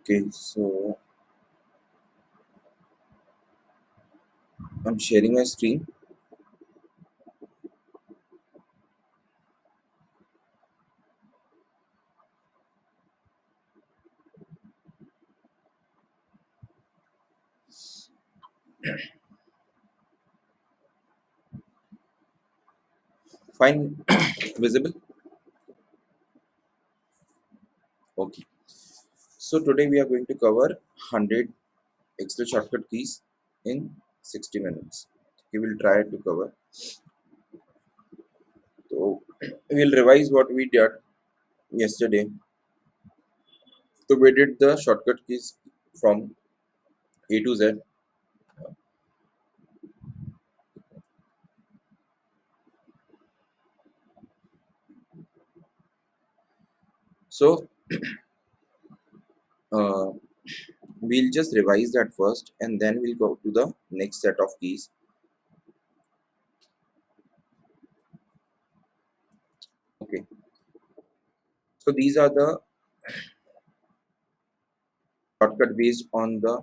Okay, so I'm sharing my screen. Fine, visible. Okay. So today we are going to cover 100 Excel shortcut keys in 60 minutes. We will try to cover. So we'll revise what we did yesterday. So we did the shortcut keys from A to Z. So uh, we'll just revise that first, and then we'll go to the next set of keys. Okay. So these are the shortcut based on the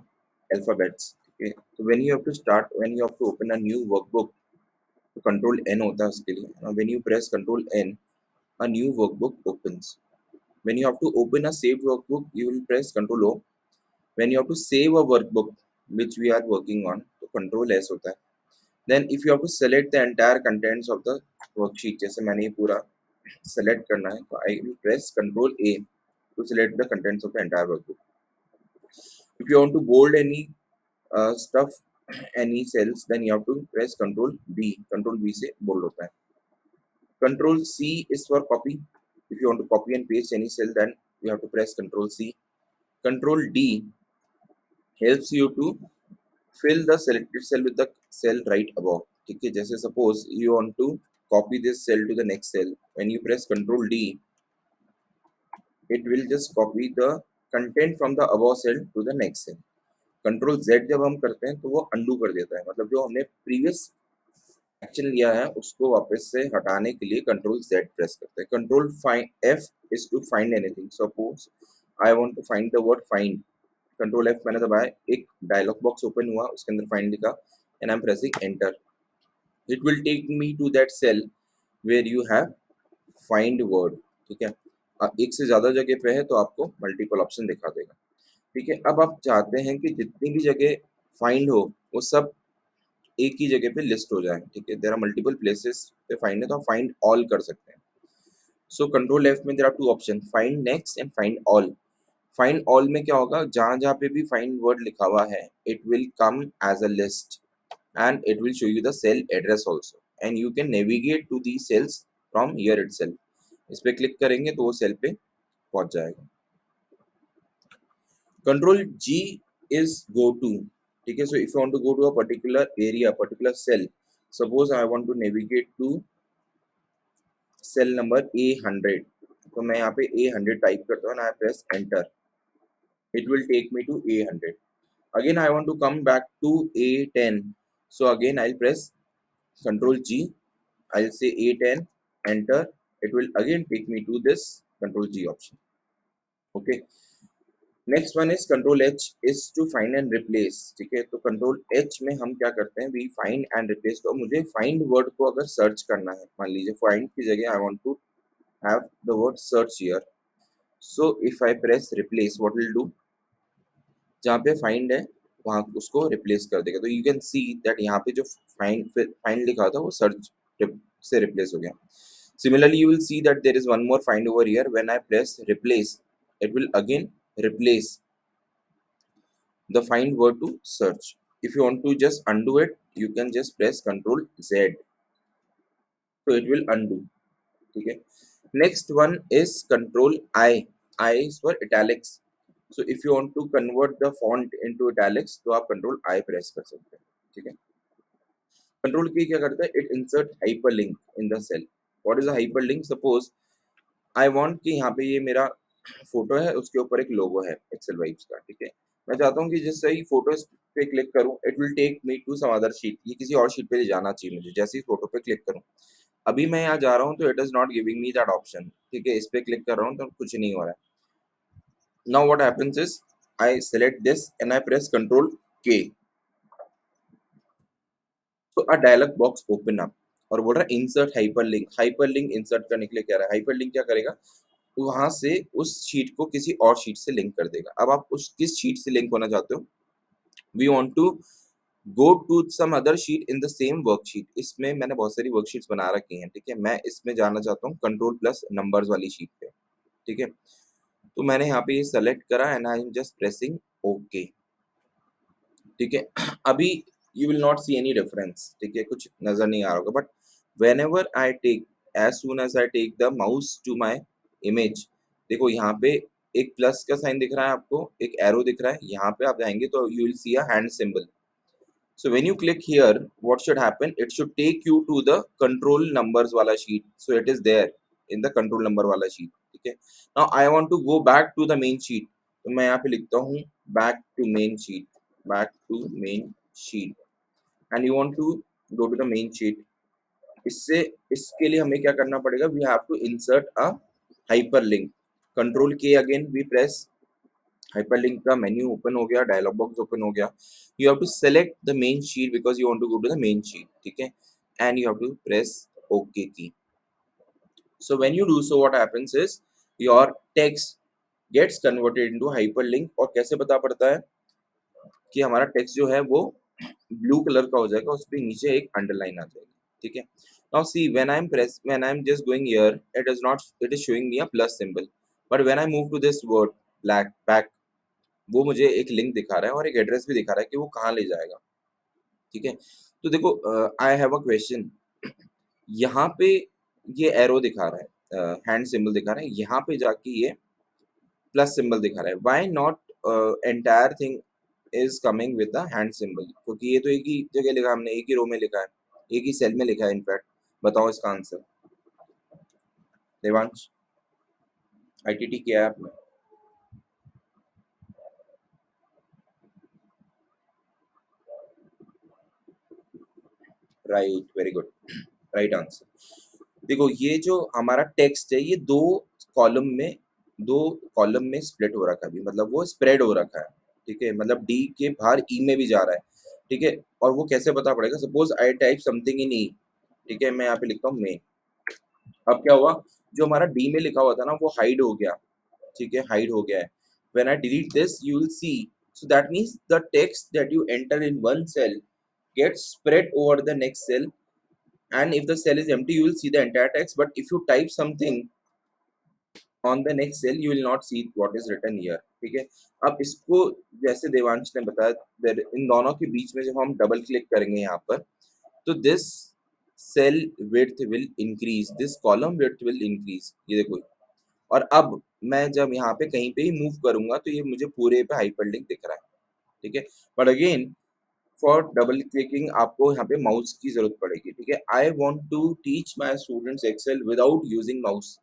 alphabets. Okay. So when you have to open a new workbook, तो control N होता है उसके लिए. When you press control N, a new workbook opens. When you have to open a saved workbook, you will press control O. When you have to save a workbook which we are working on, तो control S होता है. Then if you have to select the entire contents of the worksheet, जैसे मैंने ये पूरा select करना है, तो I will press control A to select the contents of the entire workbook. If you want to bold any stuff, any cells, then you have to press control B. Control B से bold होता है. Control C is for copy. If you want to copy and paste any cell, then you have to press control C. Control D helps you to fill the selected cell with the cell right above. ठीक है, जैसे suppose you want to copy this cell to the next cell. When you press control D, it will just copy the content from the above cell to the next cell. Control Z जब हम करते हैं तो वो undo कर देता है, मतलब जो हमने प्रीवियस एक्शन लिया है उसको वापस से हटाने के लिए कंट्रोल Z प्रेस करते हैं. Control F is to find anything. Suppose I want to find the word find. Control F मैंने दबाया, एक डायलॉग बॉक्स ओपन हुआ, उसके अंदर फाइंड लिखा and I am pressing enter. It will take me to that cell where you have find word. ठीक है, एक से ज्यादा जगह पे है तो आपको मल्टीपल ऑप्शन दिखा देगा. ठीक है, अब आप चाहते हैं कि जितनी भी जगह फाइंड हो वो सब एक ही जगह पे लिस्ट हो जाए. ठीक है, देयर आर मल्टीपल प्लेसेस पे फाइंड है तो आप फाइंड ऑल कर सकते हैं. सो कंट्रोल एफ में there are two option, find next and find all. Find all में क्या होगा, जहां जहां पे भी फाइंड वर्ड लिखा हुआ है it will come as a list and it will show you the cell address also and you can navigate to the cells from here itself. इस पे क्लिक करेंगे तो वो सेल पे पहुंच जाएगा. Control G is go to. ठीक है, so if you want to go to a particular area, particular cell, suppose I want to navigate to cell number A100, तो मैं यहाँ पे A100 टाइप करता हूँ, I press enter. It will take me to A100. Again I want to come back to A10, so again I'll press control G. I'll say A10, enter. It will again take me to this control G option. Okay, next one is control H is to find and replace. ठीक है, तो control H में हम क्या करते हैं, we find and replace. तो मुझे फाइंड वर्ड को अगर सर्च करना है, मान लीजिए फाइंड की जगह I want to have the word search here, so if I press replace what will do, जहाँ पे फाइंड है वहाँ उसको रिप्लेस कर देगा. तो यू कैन सी दैट यहाँ पे जो फाइंड लिखा था वो सर्च से रिप्लेस हो गया. Similarly, you will see that there is one more find over here. When I press replace, it will again replace the find word to search. If you want to just undo it, you can just press Control Z. So it will undo. Okay. Next one is Control I. I is for italics. So if you want to convert the font into italics, तो आप Control I press कर सकते हैं. ठीक है. Control की क्या करता है? It insert hyperlink in the cell. What is a hyperlink? Suppose I want कि यहाँ पे ये मेरा फोटो है, उसके ऊपर एक लोगो है एक्सेल वाइब्स का. ठीक है, मैं चाहता हूँ कि जैसे ही फोटो पे क्लिक करूँ it will take me to some other sheet. ये किसी और शीट पे ले जाना चाहिए मुझे. जैसे ही फोटो पे क्लिक करूँ, अभी मैं यहाँ जा रहा हूँ तो it is not giving me that option. ठीक है, इस पे क्लिक कर रहा हूँ तो कुछ नहीं हो रहा है. Now what happens is I select this and I press Control K. तो a dialogue box open up और बोल रहा है इंसर्ट हाइपरलिंक। हाइपरलिंक इंसर्ट करने के लिए कह रहा है। हाइपरलिंक क्या करेगा, वहां से उस शीट को किसी और शीट से लिंक कर देगा। अब आप उस किस शीट से लिंक होना चाहते हो, we want to go to some other sheet in the same worksheet. इसमें मैंने बहुत सारी वर्कशीट्स बना रखी हैं, ठीक है। मैं इसमें जाना चाहता हूँ कंट्रोल प्लस नंबर्स वाली शीट पे, ठीक है। तो मैंने यहाँ पे ये सेलेक्ट करा and I am just pressing okay, ठीक है। अभी you will not see any difference, ठीक है, कुछ नजर नहीं आ रहा होगा, but whenever I take, as soon as I take the mouse to my image, देखो यहाँ पे एक प्लस का साइन दिख रहा है आपको, एक एरो दिख रहा है। यहाँ पे आप जाएंगे तो you will C a hand symbol. So when you click here, what should happen? It should take you to the control numbers wala sheet. So it is there in the control number wala sheet. ठीक है. Now I want to go back to the main sheet. तो मैं यहाँ पे लिखता हूँ back to main sheet, back to main sheet. And you want to go to the main sheet. इससे इसके लिए हमें क्या करना पड़ेगा? We have to insert a hyperlink. Control K again we press, hyperlink का मेन्यू ओपन हो गया, डायलॉग बॉक्स ओपन हो गया। You have to select the main sheet because you want to go to the main sheet, ठीक है, and you have to press OK key. So when you do so what happens is your text gets converted into hyperlink. और कैसे पता पड़ता है कि हमारा text जो है वो ब्लू कलर का हो जाएगा, उस पे नीचे एक अंडरलाइन आ जाएगी, ठीक है। Now see when I am just going here, it is showing me a plus symbol, but when I move to this word black back, वो मुझे एक लिंक दिखा रहा है और एक एड्रेस भी दिखा रहा है कि वो कहाँ ले जाएगा, ठीक है। तो देखो आई हैव अ क्वेश्चन, यहाँ पे ये एरो दिखा रहा है, हैंड सिंबल दिखा रहा है, यहाँ पे जाके ये प्लस सिंबल दिखा रहा है। Why not entire thing is coming with the hand symbol? क्योंकि ये तो एक ही जगह लिखा है हमने, एक ही रो में लिखा है, एक ही सेल में लिखा है इनफैक्ट। बताओ इसका आंसर देवांश, आईटीटी किया है आपने? Right, very good, right answer. देखो ये जो हमारा टेक्स्ट है ये दो कॉलम में स्प्लिट हो रखा है अभी, मतलब वो स्प्रेड हो रखा है, ठीक है। मतलब डी के बाहर ई में भी जा रहा है, ठीक है। और वो कैसे पता पड़ेगा? Suppose I type something in E, ठीक है, मैं यहाँ पे लिखता हूँ मेन। अब क्या हुआ, जो हमारा डी में लिखा हुआ था ना वो हाइड हो गया, ठीक है, हाइड हो गया है। When I delete this you will see, so that means the text that you enter in one cell gets spread over the next cell, and if the cell is empty you will see the entire text, but if you type something on the next cell you will not see what is written here, ठीक है। अब इसको जैसे देवांश ने बताया, इन दोनों के बीच में जब हम डबल क्लिक करेंगे यहाँ पर, तो this cell width will increase, this column width will increase, ये देखो। और अब मैं जब यहाँ पे कहीं पे ही मूव करूंगा तो ये मुझे पूरे पे हाइपरलिंक दिख रहा है, ठीक है। But again for double clicking आपको यहाँ पे माउस की जरूरत पड़ेगी, ठीक है। I want to teach my students Excel without using mouse.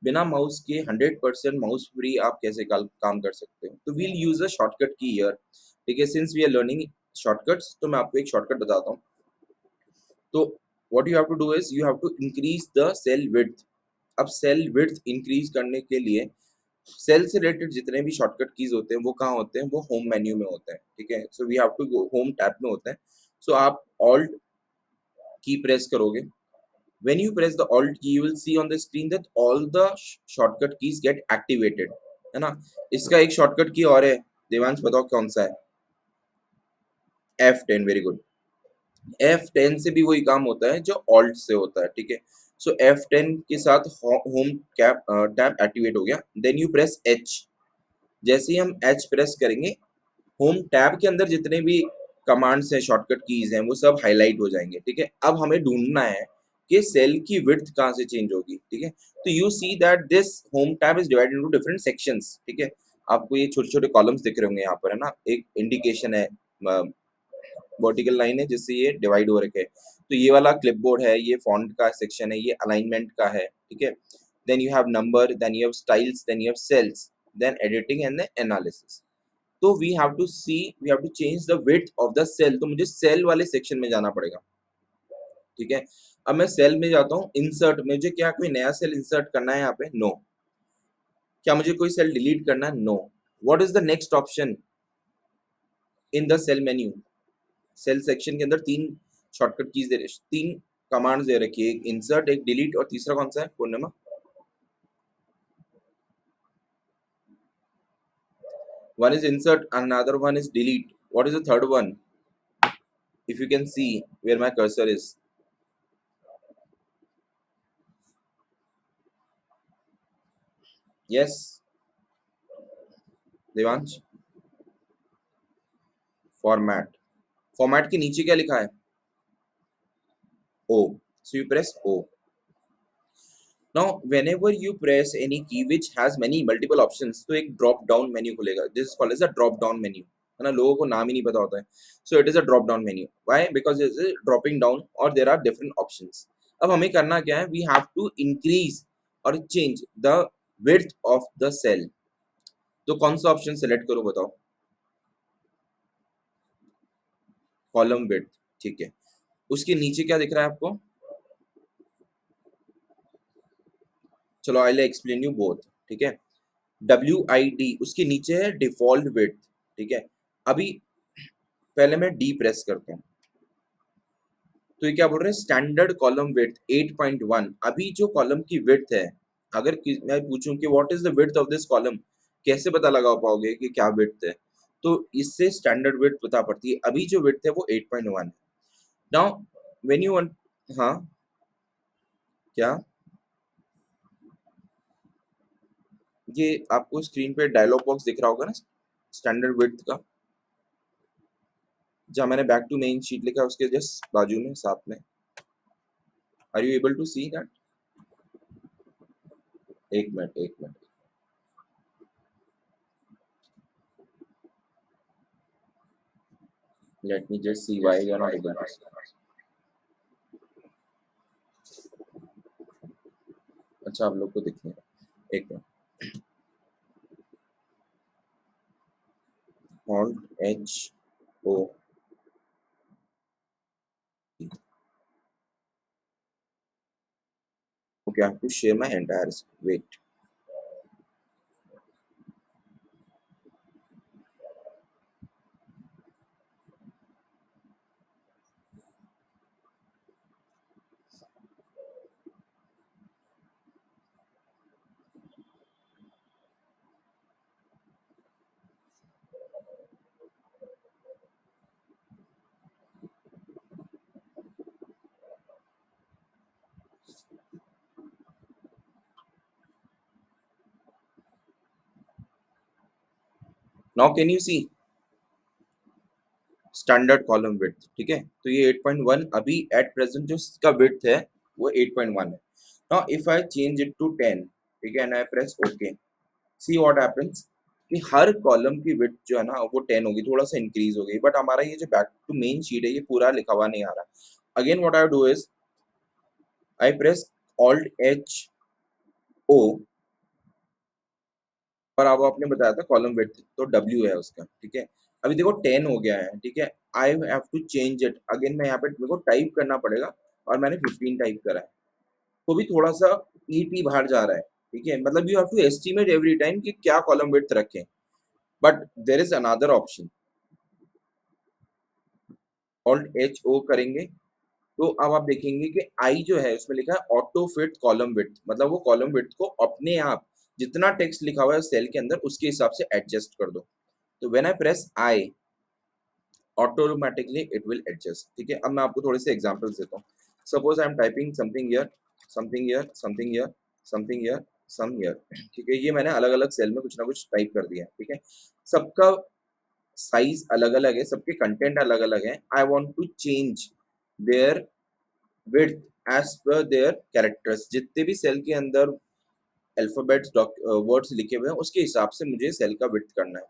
बिना माउस के 100% माउस फ्री आप कैसे काम कर सकते हो? तो we'll use a shortcut key here, ठीक है। Since we are learning shortcuts तो मैं आपको एक शॉर्टकट बताता हूँ। तो what you have to do is you have to increase the cell width. अब सेल विड्थ इंक्रीज करने के लिए सेल से रिलेटेड जितने भी शॉर्टकट कीज होते हैं वो कहाँ होते हैं? वो होम मेन्यू में होते हैं, ठीक है। So we have to go home tab में होते हैं। सो आप ऑल्ट की प्रेस करोगे, when you press the alt key you will see on the screen that all the shortcut keys get activated, है ना। इसका एक शॉर्टकट की और है, देवांश बताओ कौन सा है? F10, very good. F10 से भी वही काम होता है जो ऑल्ट से होता है, ठीक है। सो F10 के साथ होम कैप टैब एक्टिवेट हो गया। Then you press H। जैसे ही हम H प्रेस करेंगे, होम टैब के अंदर जितने भी कमांड्स हैं, शॉर्टकट कीज हैं, वो सब हाईलाइट हो जाएंगे, ठीक है। अब हमें ढूंढना है कि सेल की विड्थ कहाँ से चेंज होगी, ठीक है। तो you see that this home tab is divided into different sections, ठीक है। आपको ये छोटे छोटे कॉलम्स दिख रहे होंगे यहाँ पर, है ना, एक इंडिकेशन है, वर्टिकल लाइन है जिससे ये डिवाइड हो रखे हैं। तो ये वाला क्लिपबोर्ड है, ये फॉन्ट का सेक्शन है, ये अलाइनमेंट का है, ठीक है। Then you have number, then you have styles, then you have cells, then editing and then analysis. तो we have to change the width of the cell. तो मुझे सेल वाले सेक्शन में जाना पड़ेगा, ठीक है। अब मैं सेल में जाता हूँ, इंसर्ट, मुझे क्या कोई नया सेल इंसर्ट करना है यहाँ पे? नो। क्या मुझे कोई सेल डिलीट करना है? No. What is the next option in the cell menu? Cell section के अंदर तीन शॉर्टकट कीज दे, तीन कमांड्स दे रखी है, एक इंसर्ट, एक डिलीट और तीसरा कौन सा है पूर्णिमा? One is insert, another one is delete. What is the third one? If you can see where my cursor is. Yes, Devansh, format. Format के नीचे क्या लिखा है? O. So you press O. Now, whenever you press any key which has many multiple options, तो एक drop down menu खुलेगा. This is called as a drop down menu. है ना, लोगों को नाम ही नहीं पता होता है. So it is a drop down menu. Why? Because it is dropping down or there are different options. अब हमें करना क्या है? We have to increase or change the width of the cell. तो कौन सा ऑप्शन सेलेक्ट करो बताओ? कॉलम विड्थ, ठीक है. उसके नीचे क्या दिख रहा है आपको? चलो I will explain you both, ठीक है. WID उसके नीचे है डिफॉल्ट विड्थ, ठीक है. अभी पहले मैं डी प्रेस करता हूँ, तो ये क्या बोल रहे हैं? Standard column width 8.1. अभी जो कॉलम की विड्थ है, अगर मैं पूछूं कि what is the width of this column, कैसे पता लगा पाओगे कि क्या विड्थ है? तो इससे स्टैंडर्ड विड्थ पता पड़ती है. अभी जो विड्थ है वो 8.1 है. नाउ व्हेन यू वांट, हाँ क्या? ये आपको स्क्रीन पे डायलॉग बॉक्स दिख रहा होगा ना स्टैंडर्ड विड्थ का, जहाँ मैंने बैक टू मेन शीट लिखा है उसके जस्ट बाजू में साथ में. Are you able to see that? एक मिनट, एक minute. Let me just see why you are not able to see. अच्छा, आप लोग को दिख नहीं रहा. एक मिनट. Alt H O. Okay, I have to share my entire screen. Wait. Now can you see standard column width? ठीक है, तो ये 8.1 अभी एट प्रेजेंट जो इसका विड्थ है वो 8.1 है. Now if I change it to 10, ठीक है, and I press okay, see what happens कि हर कॉलम की विड्थ जो है ना वो 10 होगी, थोड़ा सा इंक्रीज हो गई. बट हमारा ये जो बैक टू मेन शीट है ये पूरा लिखा हुआ नहीं आ रहा. Again what I do is I press alt H O, और अब आपने बताया था कॉलम विड्थ तो W है उसका, ठीक है. अभी देखो 10 हो गया है, ठीक है. I have to change it again. मैं यहाँ पे मेरे को टाइप करना पड़ेगा और मैंने 15 टाइप करा है, तो भी थोड़ा सा ET बाहर जा रहा है, ठीक है. मतलब you have to estimate every time कि क्या कॉलम विड्थ रखें. But there is another option, alt H O करेंगे तो अब आप देखेंगे कि आई जो है उसमें लिखा है ऑटो फिट कॉलम विड्थ, मतलब वो कॉलम विड्थ को अपने आप जितना टेक्स्ट लिखा हुआ है सेल के अंदर उसके हिसाब से एडजस्ट कर दो. तो when I press I, automatically it will adjust, ठीक है. अब मैं आपको थोड़े से एग्जांपल्स देता हूँ. Suppose I am typing something here, something here, something here, something here, some here, ठीक है. ये मैंने अलग अलग सेल में कुछ ना कुछ टाइप कर दिया है, ठीक है. सबका साइज अलग अलग है, सबके कंटेंट अलग अलग है. I want to change their width as per their characters. जितने भी सेल के अंदर अल्फाबेट्स वर्ड्स लिखे हुए हैं उसके हिसाब से मुझे सेल का विड्थ करना है.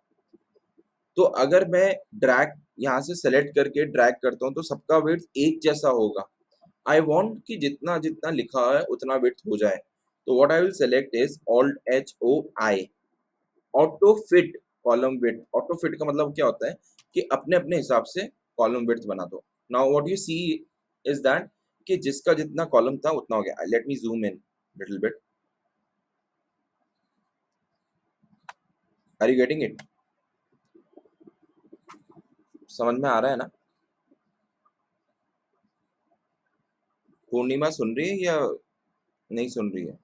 तो अगर मैं ड्रैग यहाँ से सेलेक्ट करके ड्रैग करता हूँ तो सबका विड्थ एक जैसा होगा. आई वांट कि जितना जितना लिखा है उतना विड्थ हो जाए. तो what I will select is alt H O I, auto fit column width. Auto fit का मतलब क्या होता है कि अपने अपने हिसाब से कॉलम विड्थ बना दो. Now what you see is that कि जिसका जितना कॉलम था उतना हो गया. Let me zoom in little bit. Are you getting it? समझ में आ रहा है ना? पूर्णिमा सुन रही है या नहीं सुन रही है?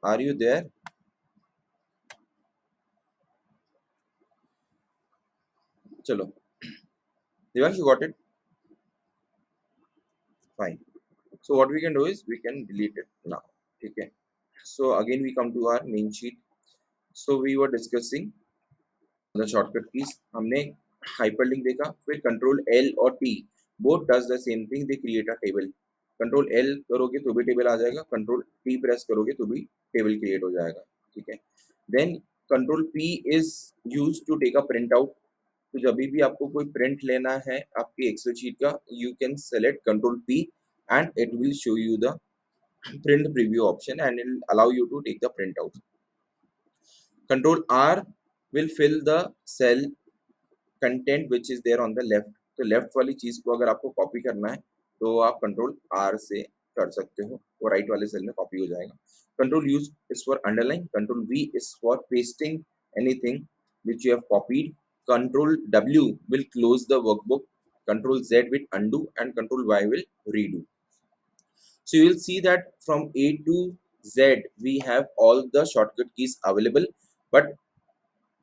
Are you there? चलो, Divansh, you got it? Fine. So what we can do is we can delete it now. Okay. So again we come to our main sheet. So we were discussing the shortcut keys. हमने hyperlink देखा, फिर control L और T both does the same thing. They create a table. Control L करोगे तो भी table आ जाएगा, control T press करोगे तो भी टेबल क्रिएट हो जाएगा. ठीक है. Then control P is use to take a print out. तो जब भी आपको कोई प्रिंट लेना है आपकी एक्सेल शीट का, you can select control P and it will show you the print preview option and it will allow you to take the printout. Control R will fill the cell content which is there on the left. तो left वाली चीज को अगर आपको copy करना है तो आप कंट्रोल आर से कर सकते हो, वो राइट वाले सेल में कॉपी हो जाएगा. Control use is for underline, control we is for pasting anything which you have copied. Control W will close the workbook. Control Z will undo and Control Y will redo. So you will see that from A to Z we have all the shortcut keys available, but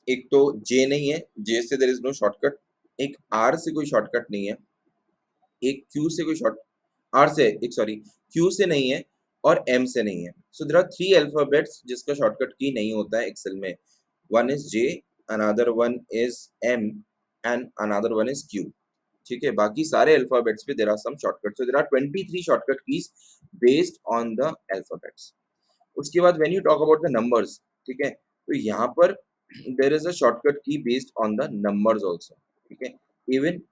एक तो J नहीं है, J से there is no shortcut, एक R से कोई shortcut नहीं है, एक Q से कोई R से एक सॉरी Q से नहीं है और M से नहीं है. So there are three alphabets जिसका shortcut key नहीं होता है Excel में. One is J, another one is M and another one is Q. ठीक है, बाकी सारे अल्फाबेट्स पे there are some shortcut. So there are 23 shortcut keys based on the alphabets. उसके बाद when you talk about the numbers, ठीक है, तो यहाँ पर there is a shortcut key based on the numbers also. ठीक है, इवन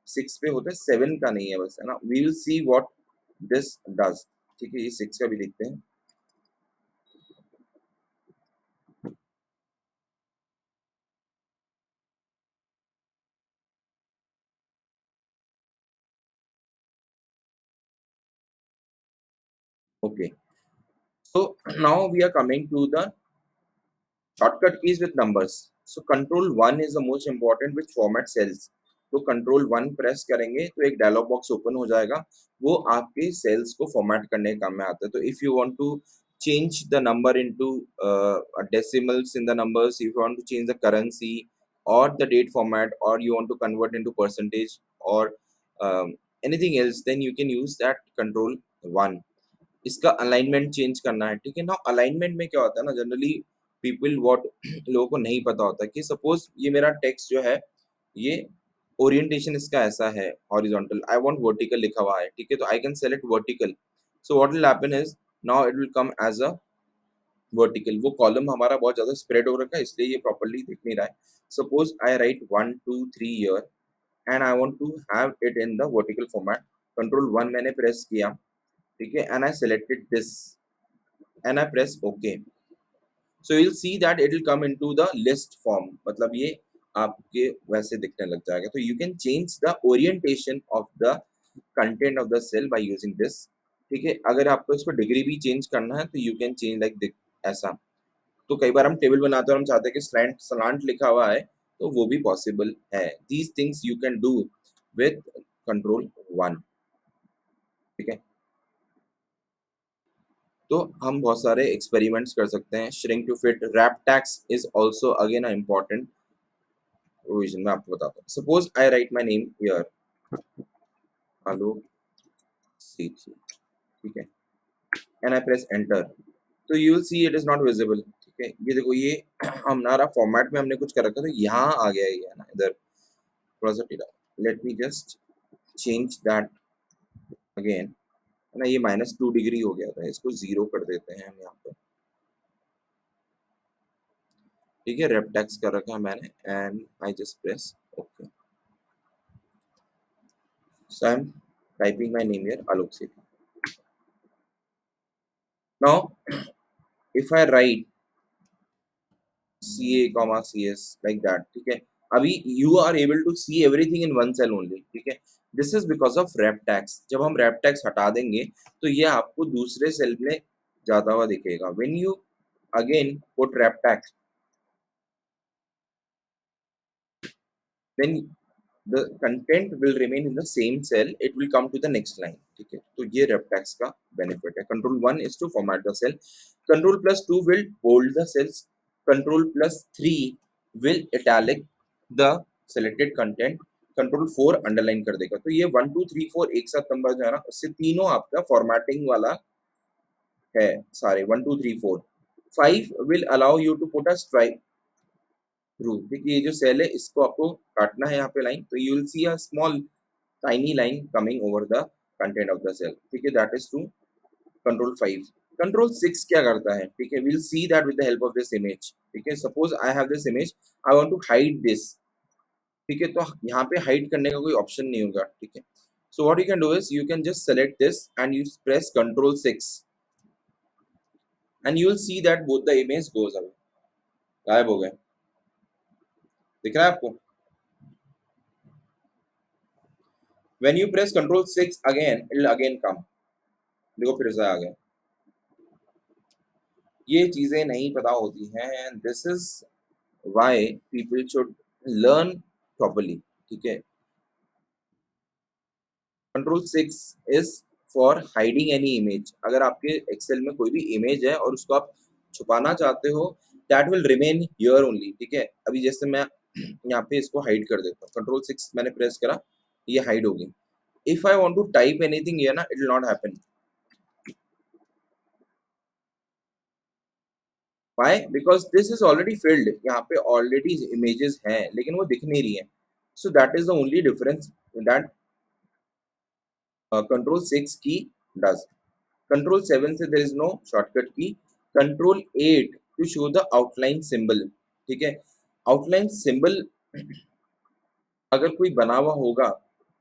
6 पे होता है, 7 का नहीं है बस, है ना. We will see what this does. ठीक है, ये 6 का भी देखते हैं. Okay, so now we are coming to the shortcut keys with numbers. So control 1 is the most important which format cells. तो कंट्रोल 1 प्रेस करेंगे तो एक डायलॉग बॉक्स ओपन हो जाएगा, वो आपके सेल्स को फॉर्मेट करने के काम में आता है. तो if you want to change the number into decimals in the numbers, if you want to change the currency or the date format, or you want to convert into percentage or anything else, then you can use that control 1. इसका alignment change करना है. ठीक है ना. Alignment में क्या होता है ना, जनरली पीपल व्हाट लोगों को नहीं पता होता कि सपोज ये मेरा टेक्स्ट जो है, ये ओरिएंटेशन इसका ऐसा है हॉरिजॉन्टल, आई वांट वर्टिकल लिखा हुआ है. ठीक है, तो I can select vertical. So what will happen is now it will come as a vertical. वो कॉलम हमारा बहुत ज्यादा स्प्रेड हो रखा है इसलिए ये प्रॉपर्ली दिख नहीं रहा है. Suppose I write 1 2 3 year and I want to have it in the vertical format. Control 1 मैंने प्रेस किया, ठीक है, and I selected this and I press OK. So you'll see that it will come into the list form. मतलब ये आपके वैसे दिखने लग जाएगा. तो you can change the orientation of the content of the cell by using this. ठीक है, अगर आपको इसको डिग्री भी चेंज करना है तो you can change like ऐसा. तो कई बार हम टेबल बनाते हैं और हम चाहते हैं कि slant लिखा हुआ है, तो वो भी पॉसिबल है. These things you can do with control 1. ठीक है, तो हम बहुत सारे एक्सपेरिमेंट्स कर सकते हैं. Shrink to fit, wrap text is also again a important provision. मैं आपको बताता हूँ. Suppose I write my name here, hello see, ठीक है, एंड आई प्रेस एंटर, तो you will see it is not visible. ठीक है, ये देखो, ये हमारा फॉर्मेट में हमने कुछ कर रखा था, यहाँ आ गया ये, है ना, इधर थोड़ा सा टीला. Late me just change that again, है ना. ये -2 डिग्री हो गया था, इसको 0 कर देते हैं हम यहाँ पर. ठीक है, रेपटेक्स कर रखा है मैंने and I just press okay. So I am typing my name here, Alok Sethi. Now if I right CA, CS like that, ठीक है, अभी you are able to see everything in one cell only. ठीक है, this is because of rep tags. जब हम rep tags हटा देंगे तो ये आपको दूसरे सेल में जाता हुआ दिखेगा. when you again put wrap text, then the content will remain in the same cell, it will come to the next line. ठीक है, तो ये rep text का benefit है. Control 1 is to format the cell. Control plus 2 will bold the cells. Control plus 3 will italic the selected content. Control 4 underline कर देगा. तो ये 1 2 3 4 एक साथ नंबर जो है ना, उससे तीनों आपका फॉर्मेटिंग वाला है सारे 1 2 3 4. 5 will allow you to put a strikethrough. देखिए ये जो सेल है इसको आपको काटना है यहाँ पे लाइन, तो you will C a small tiny line coming over the content of the cell. ठीक है, that is through control 5. Control 6 क्या करता है? ठीक है, we'll see that with the help of this image. ठीक है, suppose I have this image, I want to hide this. ठीक है, तो यहाँ पे hide करने का कोई ऑप्शन नहीं होगा. ठीक है, so what you can do is you can just select this and you press control 6 and you will see that both the image goes away. गायब हो गए. दिख रहा है आपको? When you press control 6 again, it will again come. देखो फिर से आ गए. ये चीजें नहीं पता होती हैं. This is why people should learn properly. ठीक है, control 6 is for hiding any image. अगर आपके एक्सेल में कोई भी इमेज है और उसको आप छुपाना चाहते हो, that will remain here only. ठीक है, अभी जैसे मैं यहाँ पे इसको हाइड कर देता हूँ, कंट्रोल 6 मैंने प्रेस करा, ये हाइड हो गई. If I want to type anything here ना, it will not happen. Why? Because this is already filled. यहाँ पे already images हैं, लेकिन वो दिख नहीं रही है. So that is the only difference that control 6 key does. Control 7 से there is no shortcut key. Control 8 to show the outline symbol. ठीक है, outline symbol अगर कोई बना हुआ होगा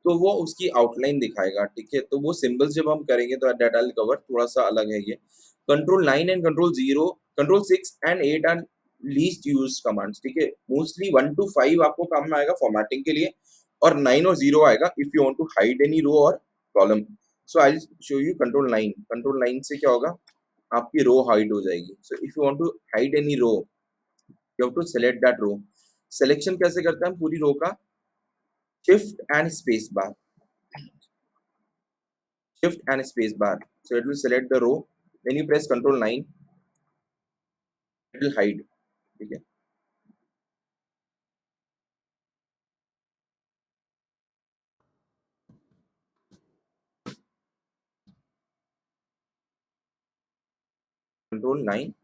तो वो उसकी आउटलाइन दिखाएगा. ठीक है, तो वो सिंबल्स जब हम करेंगे तो डेटा विल कवर थोड़ा सा अलग है ये. Control 9 and control 0, control 6 and 8 are least used commands. ठीक है, मोस्टली 1 टू 5 आपको काम में आएगा फॉर्मेटिंग के लिए, और 9 और 0 आएगा if you want to hide any row और column. So I will show you control 9. Control 9 से क्या होगा, आपकी रो हाइड हो जाएगी. So if you want to hide any row, you have to select that row. Selection कैसे करते हैं हम पूरी रो का? shift and space bar. Shift and space bar. So it will select the row. When you press control 9, it will hide. Okay. Control 9.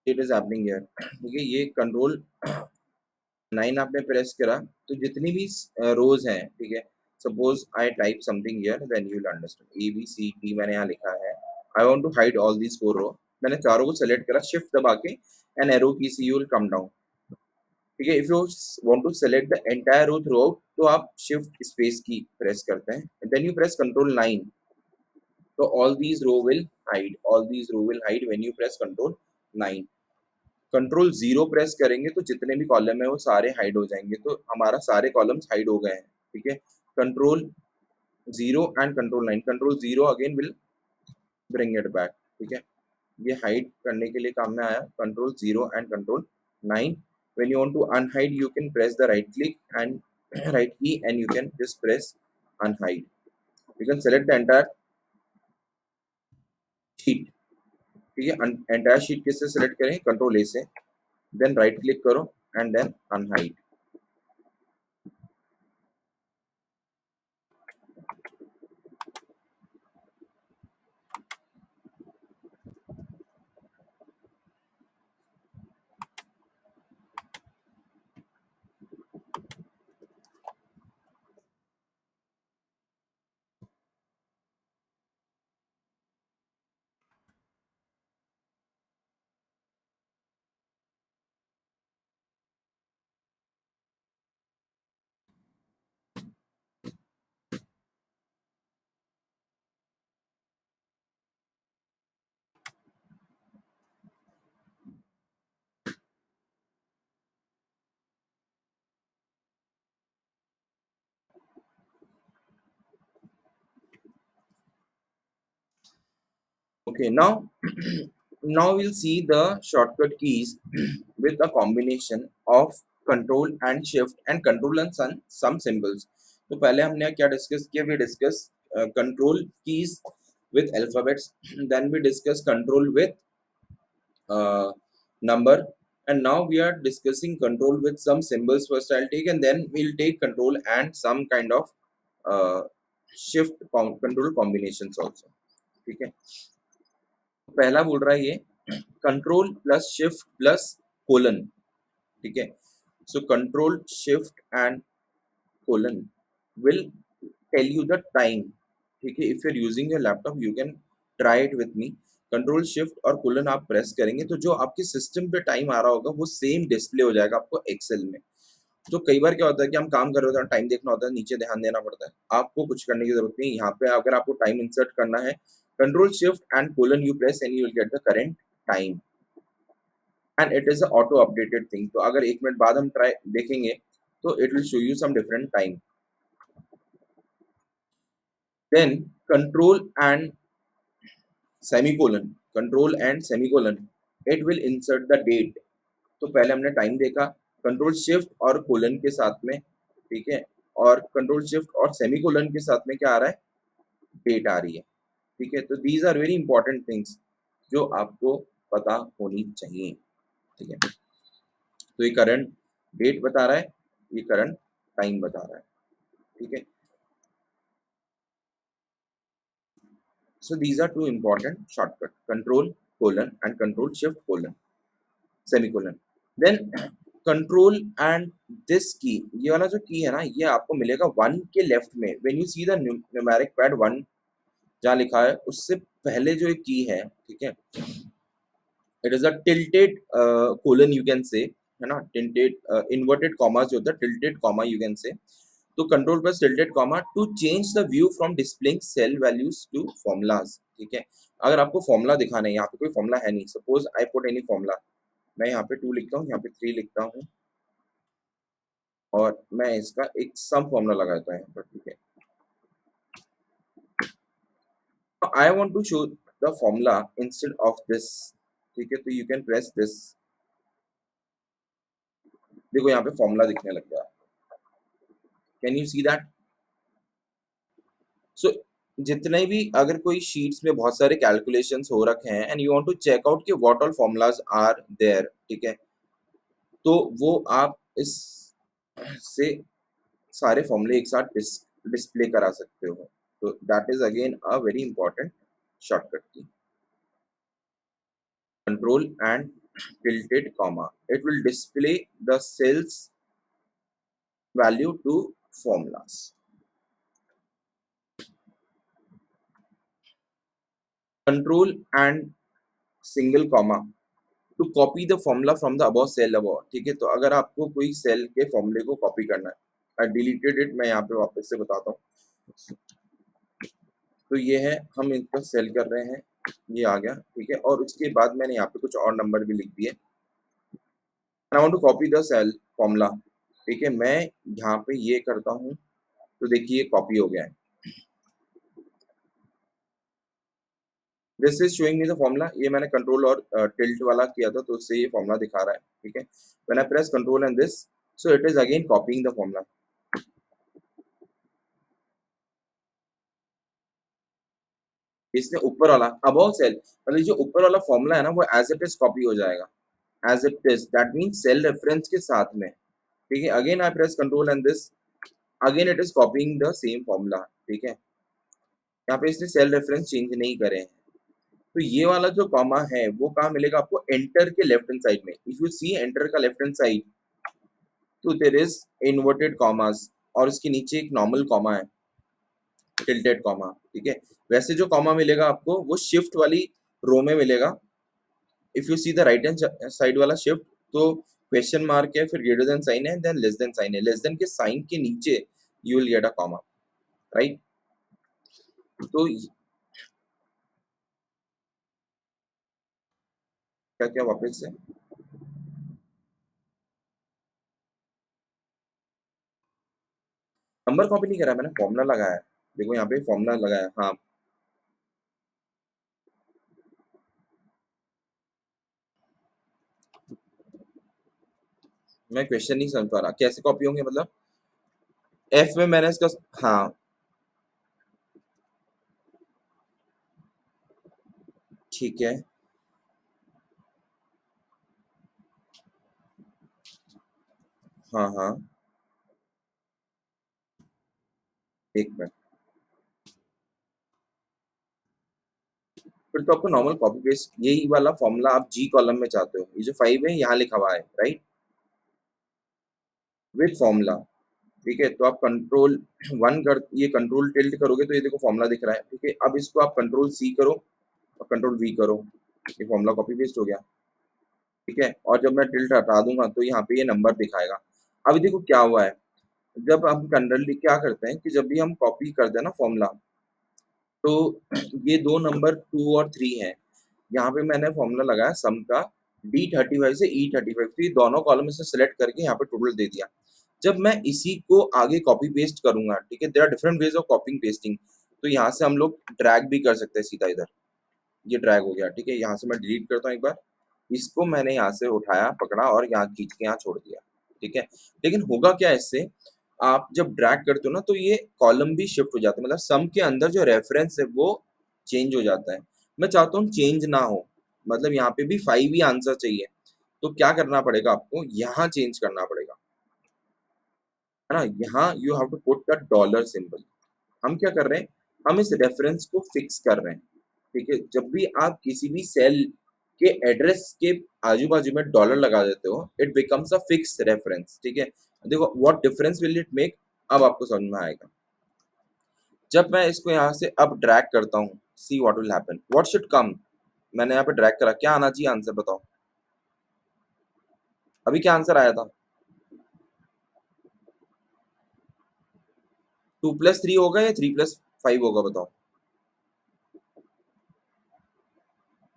It is happening here. Okay, ये control 9 आपने press करा तो जितनी भी रोज हैं, ठीक है, suppose I type something here, then you will understand. A B C D मैंने यहाँ लिखा है. I want to hide all these 4 row. मैंने चारों को सेलेक्ट करा, शिफ्ट दबा के and arrow key see you will come down. ठीक है, if you want to select the entire row throughout, तो आप शिफ्ट स्पेस की प्रेस करते हैं, देन यू प्रेस कंट्रोल 9. तो all these row will hide, all these row will hide when you press control 9. Control 0 press करेंगे तो जितने भी कॉलम है वो सारे हाइड हो जाएंगे, तो हमारा सारे कॉलम्स हाइड हो गए हैं. ठीक है, control 0 and control 9. Control 0 again will bring it back. ठीक है, ये हाइड करने के लिए काम में आया. Control 0 and control 9. when you want to unhide, you can press the right click and right key and you can just press unhide. You can select the entire sheet. ठीक है। एंटायर शीट किससे select करें, control A से, then right click करो and then unhide. Okay, now now we'll see the shortcut keys with a combination of control and shift and control and some symbols. तो पहले हमने क्या discuss किया, we discuss control keys with alphabets, then we discuss control with number, and now we are discussing control with some symbols first I'll take, and then we'll take control and some kind of uh, shift control combinations also. ठीक है, पहला बोल रहा है ये control plus shift plus colon. ठीक है, so control shift and colon will tell you the time. ठीक है, if you are using your laptop you can try it with me. Control shift और कोलन आप प्रेस करेंगे तो जो आपके सिस्टम पे टाइम आ रहा होगा वो सेम डिस्प्ले हो जाएगा आपको एक्सेल में। तो कई बार क्या होता है कि हम काम कर रहे होते हैं, टाइम देखना होता है, नीचे ध्यान देना पड़ता है, आपको कुछ करने की जरूरत नहीं। यहाँ पे अगर आपको टाइम इंसर्ट करना है, control shift and colon you press and you will get the current time and it is auto updated thing. तो अगर 1 मिनट बाद हम ट्राई देखेंगे तो it will show you some different time. Then control and semicolon, control and semicolon it will insert the date. तो पहले हमने time देखा कंट्रोल शिफ्ट और कोलन के साथ में, ठीक है, और कंट्रोल शिफ्ट और सेमीकोलन के साथ में क्या आ रहा है, डेट आ रही है। ठीक है, तो these are very important things जो आपको पता होनी चाहिए। ठीक है, तो ये करंट डेट बता रहा है, ये करंट टाइम बता रहा है। ठीक है, so these are two important shortcut, control colon and control shift colon semicolon। then control and this key, ये वाला जो की है ना, ये आपको मिलेगा 1 के लेफ्ट में। when you see the numeric pad 1 जहाँ लिखा है उससे पहले जो एक की है, ठीक है, it is a tilted colon you can से, है ना, टिल्टेड इन्वर्टेड कॉमा जो होता है tilted comma you can say. तो control plus tilted comma to change the view from displaying cell values to formulas. ठीक है, अगर आपको फॉर्मूला दिखाना है, यहाँ पे कोई फॉर्मूला है नहीं, suppose I put any formula, मैं यहाँ पे 2 लिखता हूँ, यहाँ पे 3 लिखता हूँ और मैं इसका एक सम फॉर्मूला लगाता हूँ यहाँ पर। ठीक है, I want to show the formula instead of this. ठीक है, तो यू कैन प्रेस दिस, देखो यहाँ पे फॉर्मूला दिखने लग गया। Can you see that? So जितने भी अगर कोई शीट्स में बहुत सारे कैलकुलेशंस हो रखे हैं and you want to check out कि what all formulas are there, ठीक है, तो वो आप इस से सारे फॉर्मूले एक साथ डिस्प्ले करा सकते हो। तो that is again a very important shortcut key, control and tilted comma, it will display the cells value to formulas। Control and single comma to copy the formula from the above cell above. ठीक है, तो अगर आपको कोई cell के फॉर्मूले को copy करना है, आई डिलीटेड इट, मैं यहाँ पे वापस से बताता हूँ। तो ये है, हम इसको सेल कर रहे हैं, ये आ गया। ठीक है, और उसके बाद मैंने यहाँ पे कुछ और नंबर भी लिख दिए। I want to copy the cell formula. ठीक है, मैं यहाँ पे ये करता हूँ तो देखिए कॉपी हो गया है। This is showing me the formula, ये मैंने कंट्रोल और टिल्ट वाला किया था तो उससे ये फॉर्मूला दिखा रहा है। ठीक है, when I press control and this, so it is again copying the formula. इसने ऊपर वाला अबव सेल, मतलब जो ऊपर वाला फॉर्मूला है ना वो एज इट इज कॉपी हो जाएगा, as it is, that means cell reference के साथ में। ठीक है, again I press control and this, again it is copying the same formula. ठीक है, यहाँ पे इसने सेल रेफरेंस चेंज नहीं करे हैं। तो ये वाला जो कॉमा है वो कहाँ मिलेगा आपको, एंटर के लेफ्ट हैंड साइड में। इफ यू सी एंटर का लेफ्ट हैंड साइड, तो देयर इज इन्वर्टेड कॉमास, और उसके नीचे एक नॉर्मल कॉमा है, टिल्टेड कॉमा। ठीक है, वैसे जो कॉमा मिलेगा आपको वो शिफ्ट वाली रो में मिलेगा। If you see the right hand side वाला शिफ्ट, तो क्वेश्चन मार्क है, फिर ग्रेटर देन साइन है, देन लेस देन साइन है, लेस देन के साइन के नीचे you will get a comma, right. तो क्या क्या वापस से, नंबर कॉपी नहीं करा, मैंने फॉर्मूला लगाया है। देखो यहाँ पे फॉर्मूला लगाया, हाँ। मैं क्वेश्चन नहीं समझ पा रहा, कैसे कॉपी होंगे मतलब, एफ में मैंने इसका, हाँ ठीक है, हाँ हाँ, एक मिनट, फिर तो आपको नॉर्मल कॉपी पेस्ट यही वाला फॉर्मूला आप जी कॉलम में चाहते हो, ये जो 5 है यहाँ लिखा हुआ है, राइट, विद फॉर्मूला। ठीक है, तो आप कंट्रोल वन कर, ये कंट्रोल टिल्ट करोगे तो ये देखो फॉर्मूला दिख रहा है। ठीक है, अब इसको आप कंट्रोल सी करो और कंट्रोल वी करो, ये फॉर्मूला कॉपी पेस्ट हो गया। ठीक है, और जब मैं टिल्ट हटा दूंगा तो यहाँ पे ये नंबर दिखाएगा। अभी देखो क्या हुआ है, जब हम जनरली क्या करते हैं कि जब भी हम कॉपी करते हैं ना फॉर्मूला, तो ये दो नंबर 2 और 3 है, यहाँ पे मैंने फॉर्मूला लगाया सम का, D35 से E35, तो ये दोनों कॉलम से सेलेक्ट करके यहाँ पे टोटल दे दिया। जब मैं इसी को आगे कॉपी पेस्ट करूंगा, ठीक है, there are different ways of copying pasting, तो यहाँ से हम लोग ड्रैग भी कर सकते हैं सीधा इधर, ये ड्रैग हो गया। ठीक है, यहाँ से मैं डिलीट करता हूँ एक बार, इसको मैंने यहाँ से उठाया पकड़ा और यहाँ खींच के यहाँ छोड़ दिया। ठीक है, लेकिन होगा क्या इससे, आप जब ड्रैग करते हो ना तो ये कॉलम भी शिफ्ट हो जाता है, मतलब सम के अंदर जो रेफरेंस है वो चेंज हो जाता है। मैं चाहता हूँ चेंज ना हो, मतलब यहाँ पे भी 5 ही आंसर चाहिए, तो क्या करना पड़ेगा आपको, यहाँ चेंज करना पड़ेगा, है ना, यहाँ you have to put the dollar symbol. हम क्या कर रहे हैं, हम इस रेफरेंस को फिक्स कर रहे हैं। ठीक है, जब भी आप किसी भी सेल के एड्रेस के आजू बाजू में डॉलर लगा देते हो, it becomes a fix reference. ठीक है, देखो what difference will it make, अब आपको समझ में आएगा। जब मैं इसको यहाँ से अब ड्रैग करता हूँ, see what will happen, what should come, मैंने यहाँ पे ड्रैग करा, क्या आना चाहिए आंसर बताओ, अभी क्या आंसर आया था, 2+3 होगा या 3+5 होगा बताओ,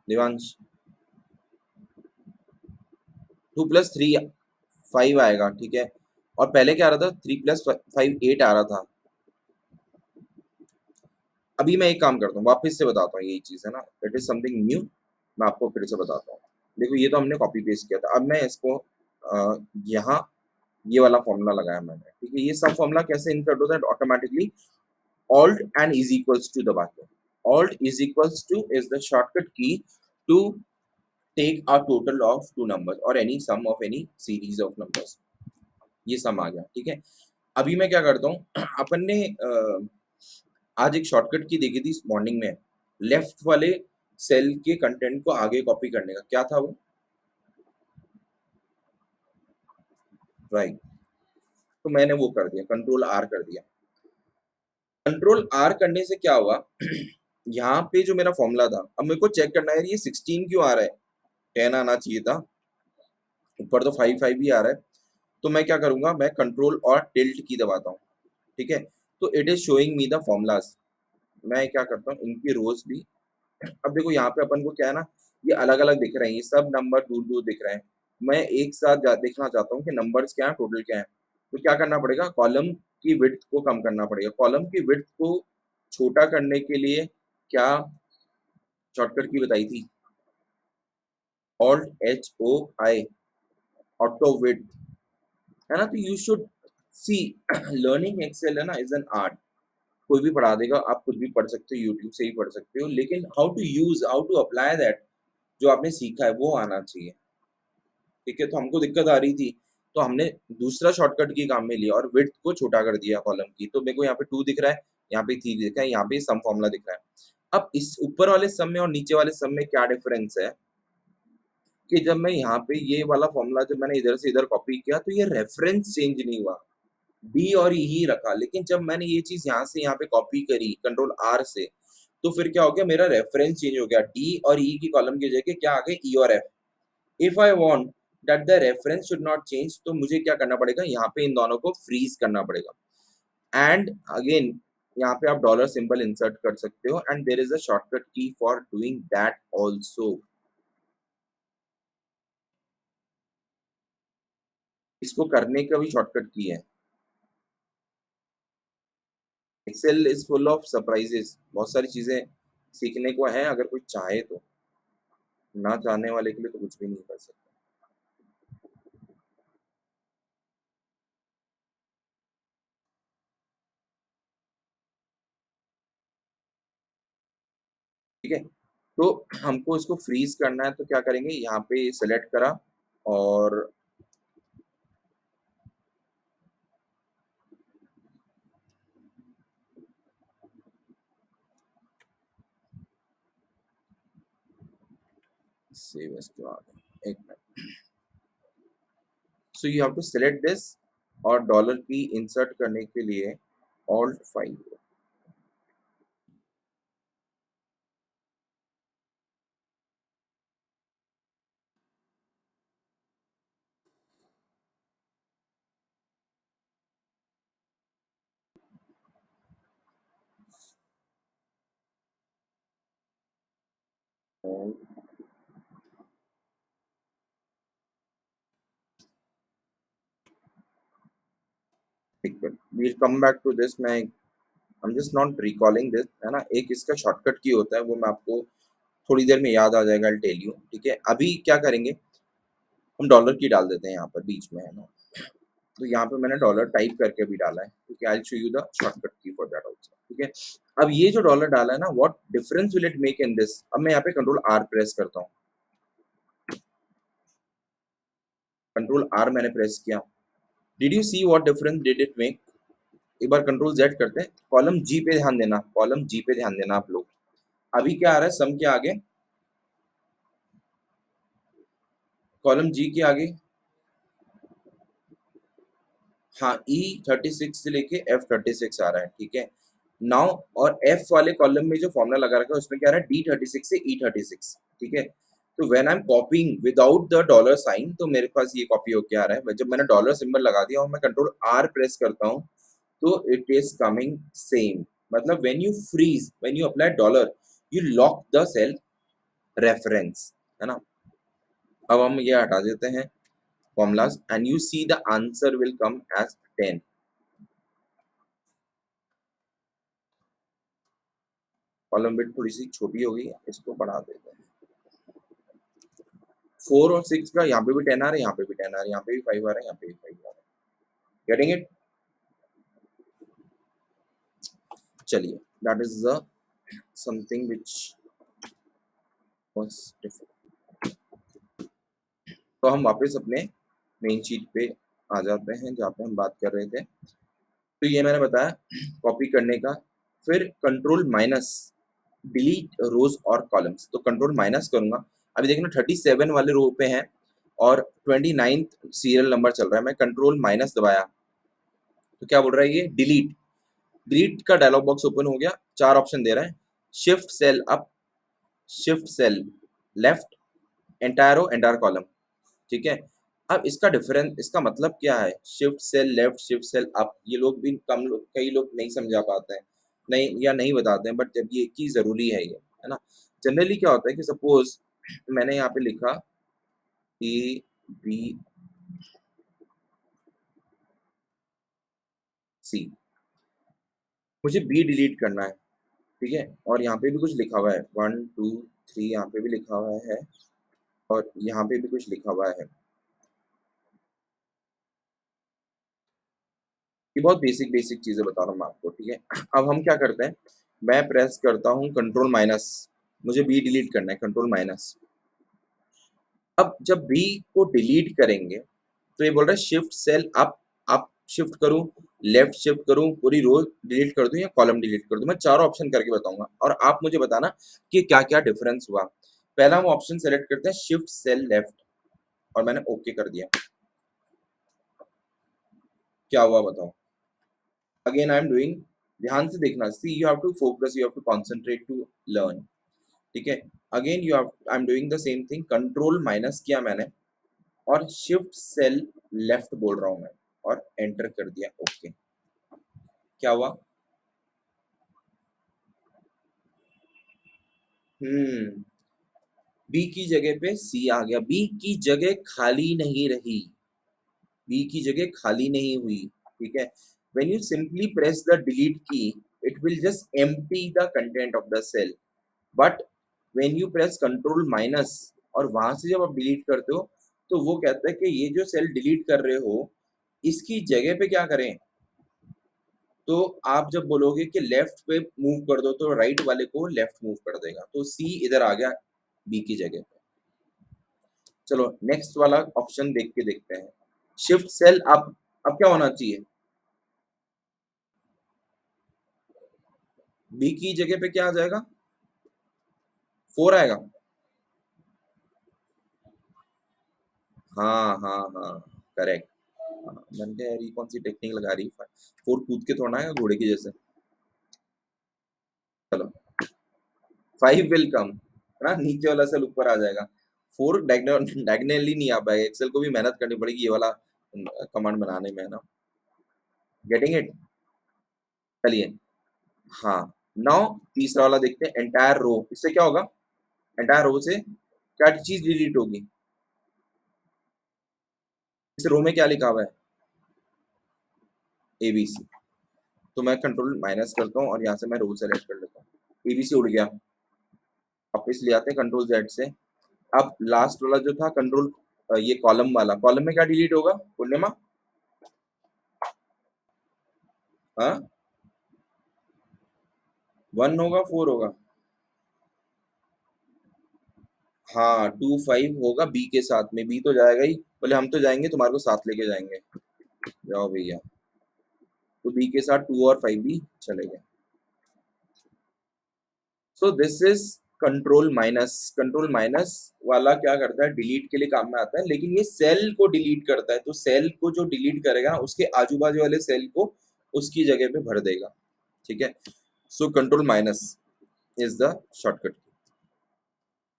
दिवांश, 2+3 5 आएगा। ठीक है, और पहले क्या आ रहा था, 3+5 8 आ रहा था। अभी मैं एक काम करता हूँ, वापस से बताता हूँ, यही चीज है ना, इट इज समथिंग न्यू, मैं आपको फिर से बताता हूँ। देखो ये तो हमने कॉपी पेस्ट किया था, अब मैं इसको यहाँ ये वाला फॉर्मूला लगाया मैंने। ठीक है, ये सब फॉर्मूला कैसे इंसर्ट होता है automatically, alt and is equals to दबा के, alt is equals to is the shortcut key to take a total of two numbers और any sum of any series of numbers, ये सम आ गया। ठीक है, अभी मैं क्या करता हूँ अपन ने आज एक शॉर्टकट की देखी थी मॉर्निंग में, लेफ्ट वाले सेल के कंटेंट को आगे कॉपी करने का, क्या था वो, राइट, तो मैंने वो कर दिया, कंट्रोल आर कर दिया। कंट्रोल आर करने से क्या हुआ यहाँ पे जो मेरा फॉर्मूला था, अब मेरे को चेक करना है ये 16 क्यों आ रहा है, 10 आना चाहिए था, ऊपर तो 5 5 ही आ रहा है। तो मैं क्या करूंगा, मैं कंट्रोल और टिल्ट की दबाता हूँ। ठीक है, तो it is showing me the formulas, मैं क्या करता हूँ इनकी रोज भी, अब देखो यहाँ पे अपन को क्या है ना, ये अलग अलग दिख रहे हैं, ये सब नंबर दूर दूर दिख रहे हैं, मैं एक साथ देखना चाहता हूँ कि नंबर्स क्या है, टोटल क्या है। तो क्या करना पड़ेगा, कॉलम की विड्थ को कम करना पड़ेगा, कॉलम की विड्थ को छोटा करने के लिए क्या शॉर्टकट की बताई थी, ऑल्ट HOI, ऑटो विड्थ, है ना। तो you should see learning Excel है ना इज एन आर्ट, कोई भी पढ़ा देगा, आप खुद भी पढ़ सकते हो, यूट्यूब से ही पढ़ सकते हो, लेकिन हाउ टू अप्लाई दैट, जो आपने सीखा है वो आना चाहिए। ठीक है, तो हमको दिक्कत आ रही थी, तो हमने दूसरा शॉर्टकट की काम में लिया और विड्थ को छोटा कर दिया कॉलम की। तो मेरे को यहाँ पे 2 दिख रहा है, यहाँ पे 3 दिख रहा है, यहाँ पे सम फॉर्मूला दिख रहा है। अब इस ऊपर वाले सम में और नीचे वाले सम में क्या डिफरेंस है कि जब मैं यहाँ पे ये वाला फॉर्मूला जब मैंने इधर से इधर कॉपी किया तो ये रेफरेंस चेंज नहीं हुआ, डी और ई ही रखा। लेकिन जब मैंने ये चीज यहाँ से यहाँ पे कॉपी करी कंट्रोल आर से, तो फिर क्या हो गया, मेरा रेफरेंस चेंज हो गया। डी और ई की कॉलम की जगह क्या आ गए, ई और F. If I want that the reference should not change, तो मुझे क्या करना पड़ेगा, यहाँ पे इन दोनों को फ्रीज करना पड़ेगा। एंड अगेन यहाँ पे आप डॉलर सिंबल इंसर्ट कर सकते हो, and there is a shortcut key for doing that also. इसको करने का भी शॉर्टकट की है। Excel is full of surprises, बहुत सारी चीजें सीखने को है, अगर कोई चाहे तो। ना चाहने वाले के लिए तो कुछ भी नहीं कर सकता। ठीक है, तो हमको इसको फ्रीज करना है, तो क्या करेंगे, यहाँ पे सेलेक्ट करा और सेव एज के बाद एक minute, so you have to select this, और डॉलर की इंसर्ट करने के लिए alt 5। 'We'll come back to this'। मैं I'm just not recalling this, है ना। एक इसका शॉर्टकट की होता है, वो मैं आपको थोड़ी देर में याद आ जाएगा, I'll tell you। ठीक है, अभी क्या करेंगे, हम डॉलर की डाल देते हैं यहाँ पर बीच में, है ना। तो यहाँ पे मैंने डॉलर टाइप करके भी डाला है, क्योंकि I show you the shortcut key for that also. ठीक है, अब ये जो डॉलर डाला है ना, what difference will it make in this. अब मैं यहाँ पे कंट्रोल आर प्रेस करता हूँ, कंट्रोल आर मैंने प्रेस किया, did you see what difference did it make. एक बार कंट्रोल जेड करते हैं, कॉलम जी पे ध्यान देना, कॉलम जी पे ध्यान देना आप लोग। अभी क्या आ रहा है, सम के आगे, कॉलम जी के आगे, हाँ, E36 से लेके F36 आ रहा है। ठीक है, नाउ और F वाले कॉलम में जो फॉर्मूला लगा रखा है उसमें क्या आ रहा है, D36 से E36। ठीक है, तो when I am copying without the dollar sign, तो मेरे पास ये कॉपी होके आ रहा है। जब मैंने डॉलर सिंबल लगा दिया और मैं कंट्रोल आर प्रेस करता हूँ, तो इट इज कमिंग सेम। मतलब when you apply dollar, you lock the cell reference, है ना। अब हम ये हटा देते हैं formulas, and you see the answer will come as 10। Column bit थोड़ी सी छोटी हो गई है, इसको बढ़ा देते हैं। 4 और 6 का यहाँ पे भी 10 आ रहा है, यहाँ पे भी 10 आ रहा है, यहाँ पे भी 5 आ रहा है, यहाँ पे भी 5 आ रहा है। Getting it. चलिए, that is the something which was different. तो हम वापस अपने मेन शीट पे आ जाते हैं, जहाँ पे हम बात कर रहे थे। तो ये मैंने बताया कॉपी करने का। फिर कंट्रोल माइनस, डिलीट रोज और कॉलम्स। तो कंट्रोल माइनस करूंगा, अभी देखना 37 वाले रो पे हैं और 29th सीरियल नंबर चल रहा है, मैं कंट्रोल माइनस दबाया तो क्या बोल रहा है, ये डिलीट। डिलीट का डायलॉग बॉक्स ओपन हो गया, 4 ऑप्शन दे रहा है, shift cell up, shift cell left, entire row, entire column. ठीक है, अब इसका डिफरेंस, इसका मतलब क्या है, shift cell left, shift cell up, ये लोग भी कम लोग, कई लोग नहीं समझा पाते हैं, नहीं या नहीं बताते हैं, बट जब ये की जरूरी है ये, है ना। जनरली क्या होता है कि सपोज मैंने यहाँ पे लिखा ए बी सी, मुझे बी डिलीट करना है। ठीक है, और यहाँ पे भी कुछ लिखा हुआ है, 1 2 3, यहाँ पे भी लिखा हुआ है, और यहाँ पे भी कुछ लिखा हुआ है। ये बहुत बेसिक बेसिक चीजें बता रहा हूँ मैं आपको, ठीक है। अब हम क्या करते हैं, मैं प्रेस करता हूँ कंट्रोल माइनस, मुझे बी डिलीट करना है, कंट्रोल माइनस। अब जब बी को डिलीट करेंगे तो ये बोल रहा है शिफ्ट सेल अप शिफ्ट करूं, लेफ्ट शिफ्ट करूं, पूरी रो डिलीट कर दूं या कॉलम डिलीट कर दूं। मैं चारों ऑप्शन करके बताऊंगा और आप मुझे बताना कि क्या क्या डिफरेंस हुआ। पहला हम ऑप्शन सेलेक्ट करते हैं शिफ्ट सेल लेफ्ट, और मैंने ओके कर दिया। क्या हुआ बताओ। अगेन आई एम डूइंग, ध्यान से देखना, see you have to focus, you have to concentrate to learn, ठीक है। Again you have, I am doing the same thing, control minus किया मैंने और शिफ्ट सेल लेफ्ट बोल रहा हूं मैं और एंटर कर दिया, ओके। क्या हुआ। हम्म, बी की जगह पे सी आ गया, बी की जगह खाली नहीं रही, बी की जगह खाली नहीं हुई, ठीक है। When you simply press the delete key, it will just empty the content of the cell, but when you press control minus और वहां से जब आप डिलीट करते हो तो वो कहता है कि ये जो सेल डिलीट कर रहे हो इसकी जगह पे क्या करें। तो आप जब बोलोगे कि लेफ्ट पे मूव कर दो तो राइट वाले को लेफ्ट मूव कर देगा, तो सी इधर आ गया बी की जगह पे। चलो नेक्स्ट वाला ऑप्शन देख के देखते हैं, शिफ्ट सेल अप। अब क्या होना चाहिए, बी की जगह पे क्या आ जाएगा, 4 आएगा। हाँ हाँ हाँ, करेक्ट। हाँ, मैंने कहा यार ये कौन सी टेक्निक लगा रही है, 4 कूद के थोड़ा है घोड़े की जैसे। चलो 5 विल कम, है ना, नीचे वाला सेल ऊपर आ जाएगा। 4 डायगोनली नहीं आ पाएगा, एक्सेल को भी मेहनत करनी पड़ेगी ये वाला कमांड बनाने में, है ना। Getting it. चलिए, हाँ, नाउ तीसरा वाला देखते हैं, एंटायर रो। इससे क्या होगा, एंटायर रो से क्या चीज डिलीट होगी, इस रो में क्या लिखा हुआ है, एबीसी। तो मैं कंट्रोल माइनस करता हूँ और यहाँ से मैं रो सेलेक्ट कर लेता हूँ, एबीसी उड़ गया। वापस ले आते हैं कंट्रोल जेड से। अब लास्ट वाला जो था कंट्रोल, ये कॉलम वाला, कॉलम में क्या डिलीट होगा पूर्णिमा। हाँ, 1 होगा 4 होगा। हाँ 2 5 होगा बी के साथ में, बी तो जाएगा ही, बोले हम तो जाएंगे तुम्हारे को साथ लेके जाएंगे, जाओ भैया। तो बी के साथ 2 और 5 भी चले गए। So this is control minus. Control minus वाला क्या करता है, डिलीट के लिए काम में आता है, लेकिन ये सेल को डिलीट करता है, तो सेल को जो डिलीट करेगा ना उसके आजू बाजू वाले सेल को उसकी जगह पे भर देगा, ठीक है। So control minus is the shortcut.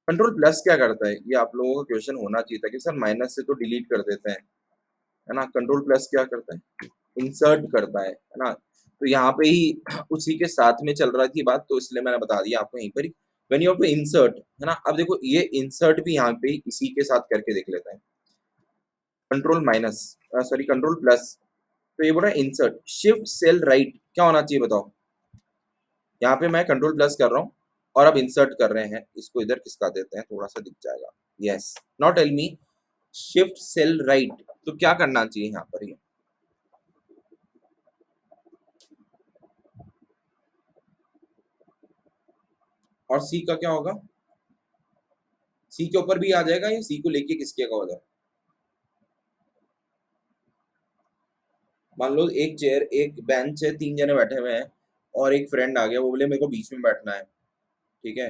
Control plus क्या करता है, ये आप लोगों का क्वेश्चन होना चाहिए था कि सर माइनस से तो डिलीट कर देते हैं, है ना। कंट्रोल प्लस क्या करता है, इंसर्ट करता है ना। तो यहाँ पे ही उसी के साथ में चल रहा थी बात, तो इसलिए मैंने बता दिया आपको यहीं पर ही। When you have to insert, है ना। अब देखो ये इंसर्ट भी यहाँ पे इसी के साथ करके देख लेते हैं, control minus, sorry control plus. तो ये बोल रहा है इंसर्ट शिफ्ट सेल राइट, क्या होना चाहिए बताओ। यहाँ पे मैं कंट्रोल प्लस कर रहा हूँ और अब इंसर्ट कर रहे हैं, इसको इधर खिसका देते हैं, थोड़ा सा दिख जाएगा। Yes, not tell me shift cell right, तो क्या करना चाहिए यहाँ पर ये। और सी का क्या होगा, सी के ऊपर भी आ जाएगा या सी को लेके किसके का उधर। मान लो एक चेयर, एक बेंच है, 3 जने बैठे हुए हैं और एक फ्रेंड आ गया, वो बोले मेरे को बीच में बैठना है, ठीक है।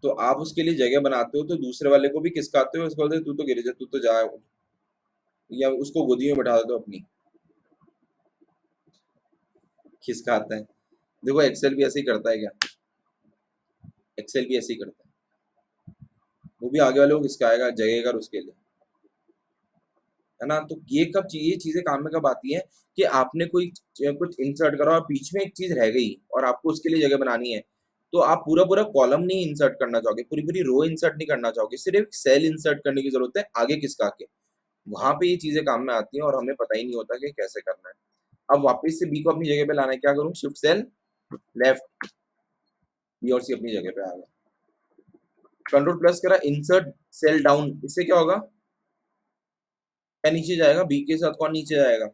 तो आप उसके लिए जगह बनाते हो तो दूसरे वाले को भी किसकाते हो, उसको बोलते हो, तू तो गिर जा, तू तो जा, या उसको गोदी में बैठा दो अपनी, खिसकाते हैं। देखो एक्सेल भी ऐसे ही करता है क्या, एक्सेल भी ऐसे ही करता है, वो भी आगे वाले को खिसकाएगा जगह कर उसके लिए, है ना। तो ये कब ये चीजें काम में कब आती है कि आपने कोई कुछ इंसर्ट करा और बीच में एक चीज रह गई और आपको उसके लिए जगह बनानी है, तो आप पूरा पूरा कॉलम नहीं इंसर्ट करना चाहोगे, पूरी पूरी रो इंसर्ट नहीं करना चाहोगे, सिर्फ सेल इंसर्ट करने की जरूरत है आगे खिसका के। वहां पे ये चीजें काम में आती हैं और हमें पता ही नहीं होता कि कैसे करना है। अब वापस से बी को अपनी जगह पे लाना है, क्या करूँ, शिफ्ट सेल लेफ्ट, बी और सी अपनी जगह पे आ गया। कंट्रोल प्लस करा, इंसर्ट सेल डाउन, इससे क्या होगा, क्या नीचे जाएगा, बी के साथ कौन नीचे जाएगा,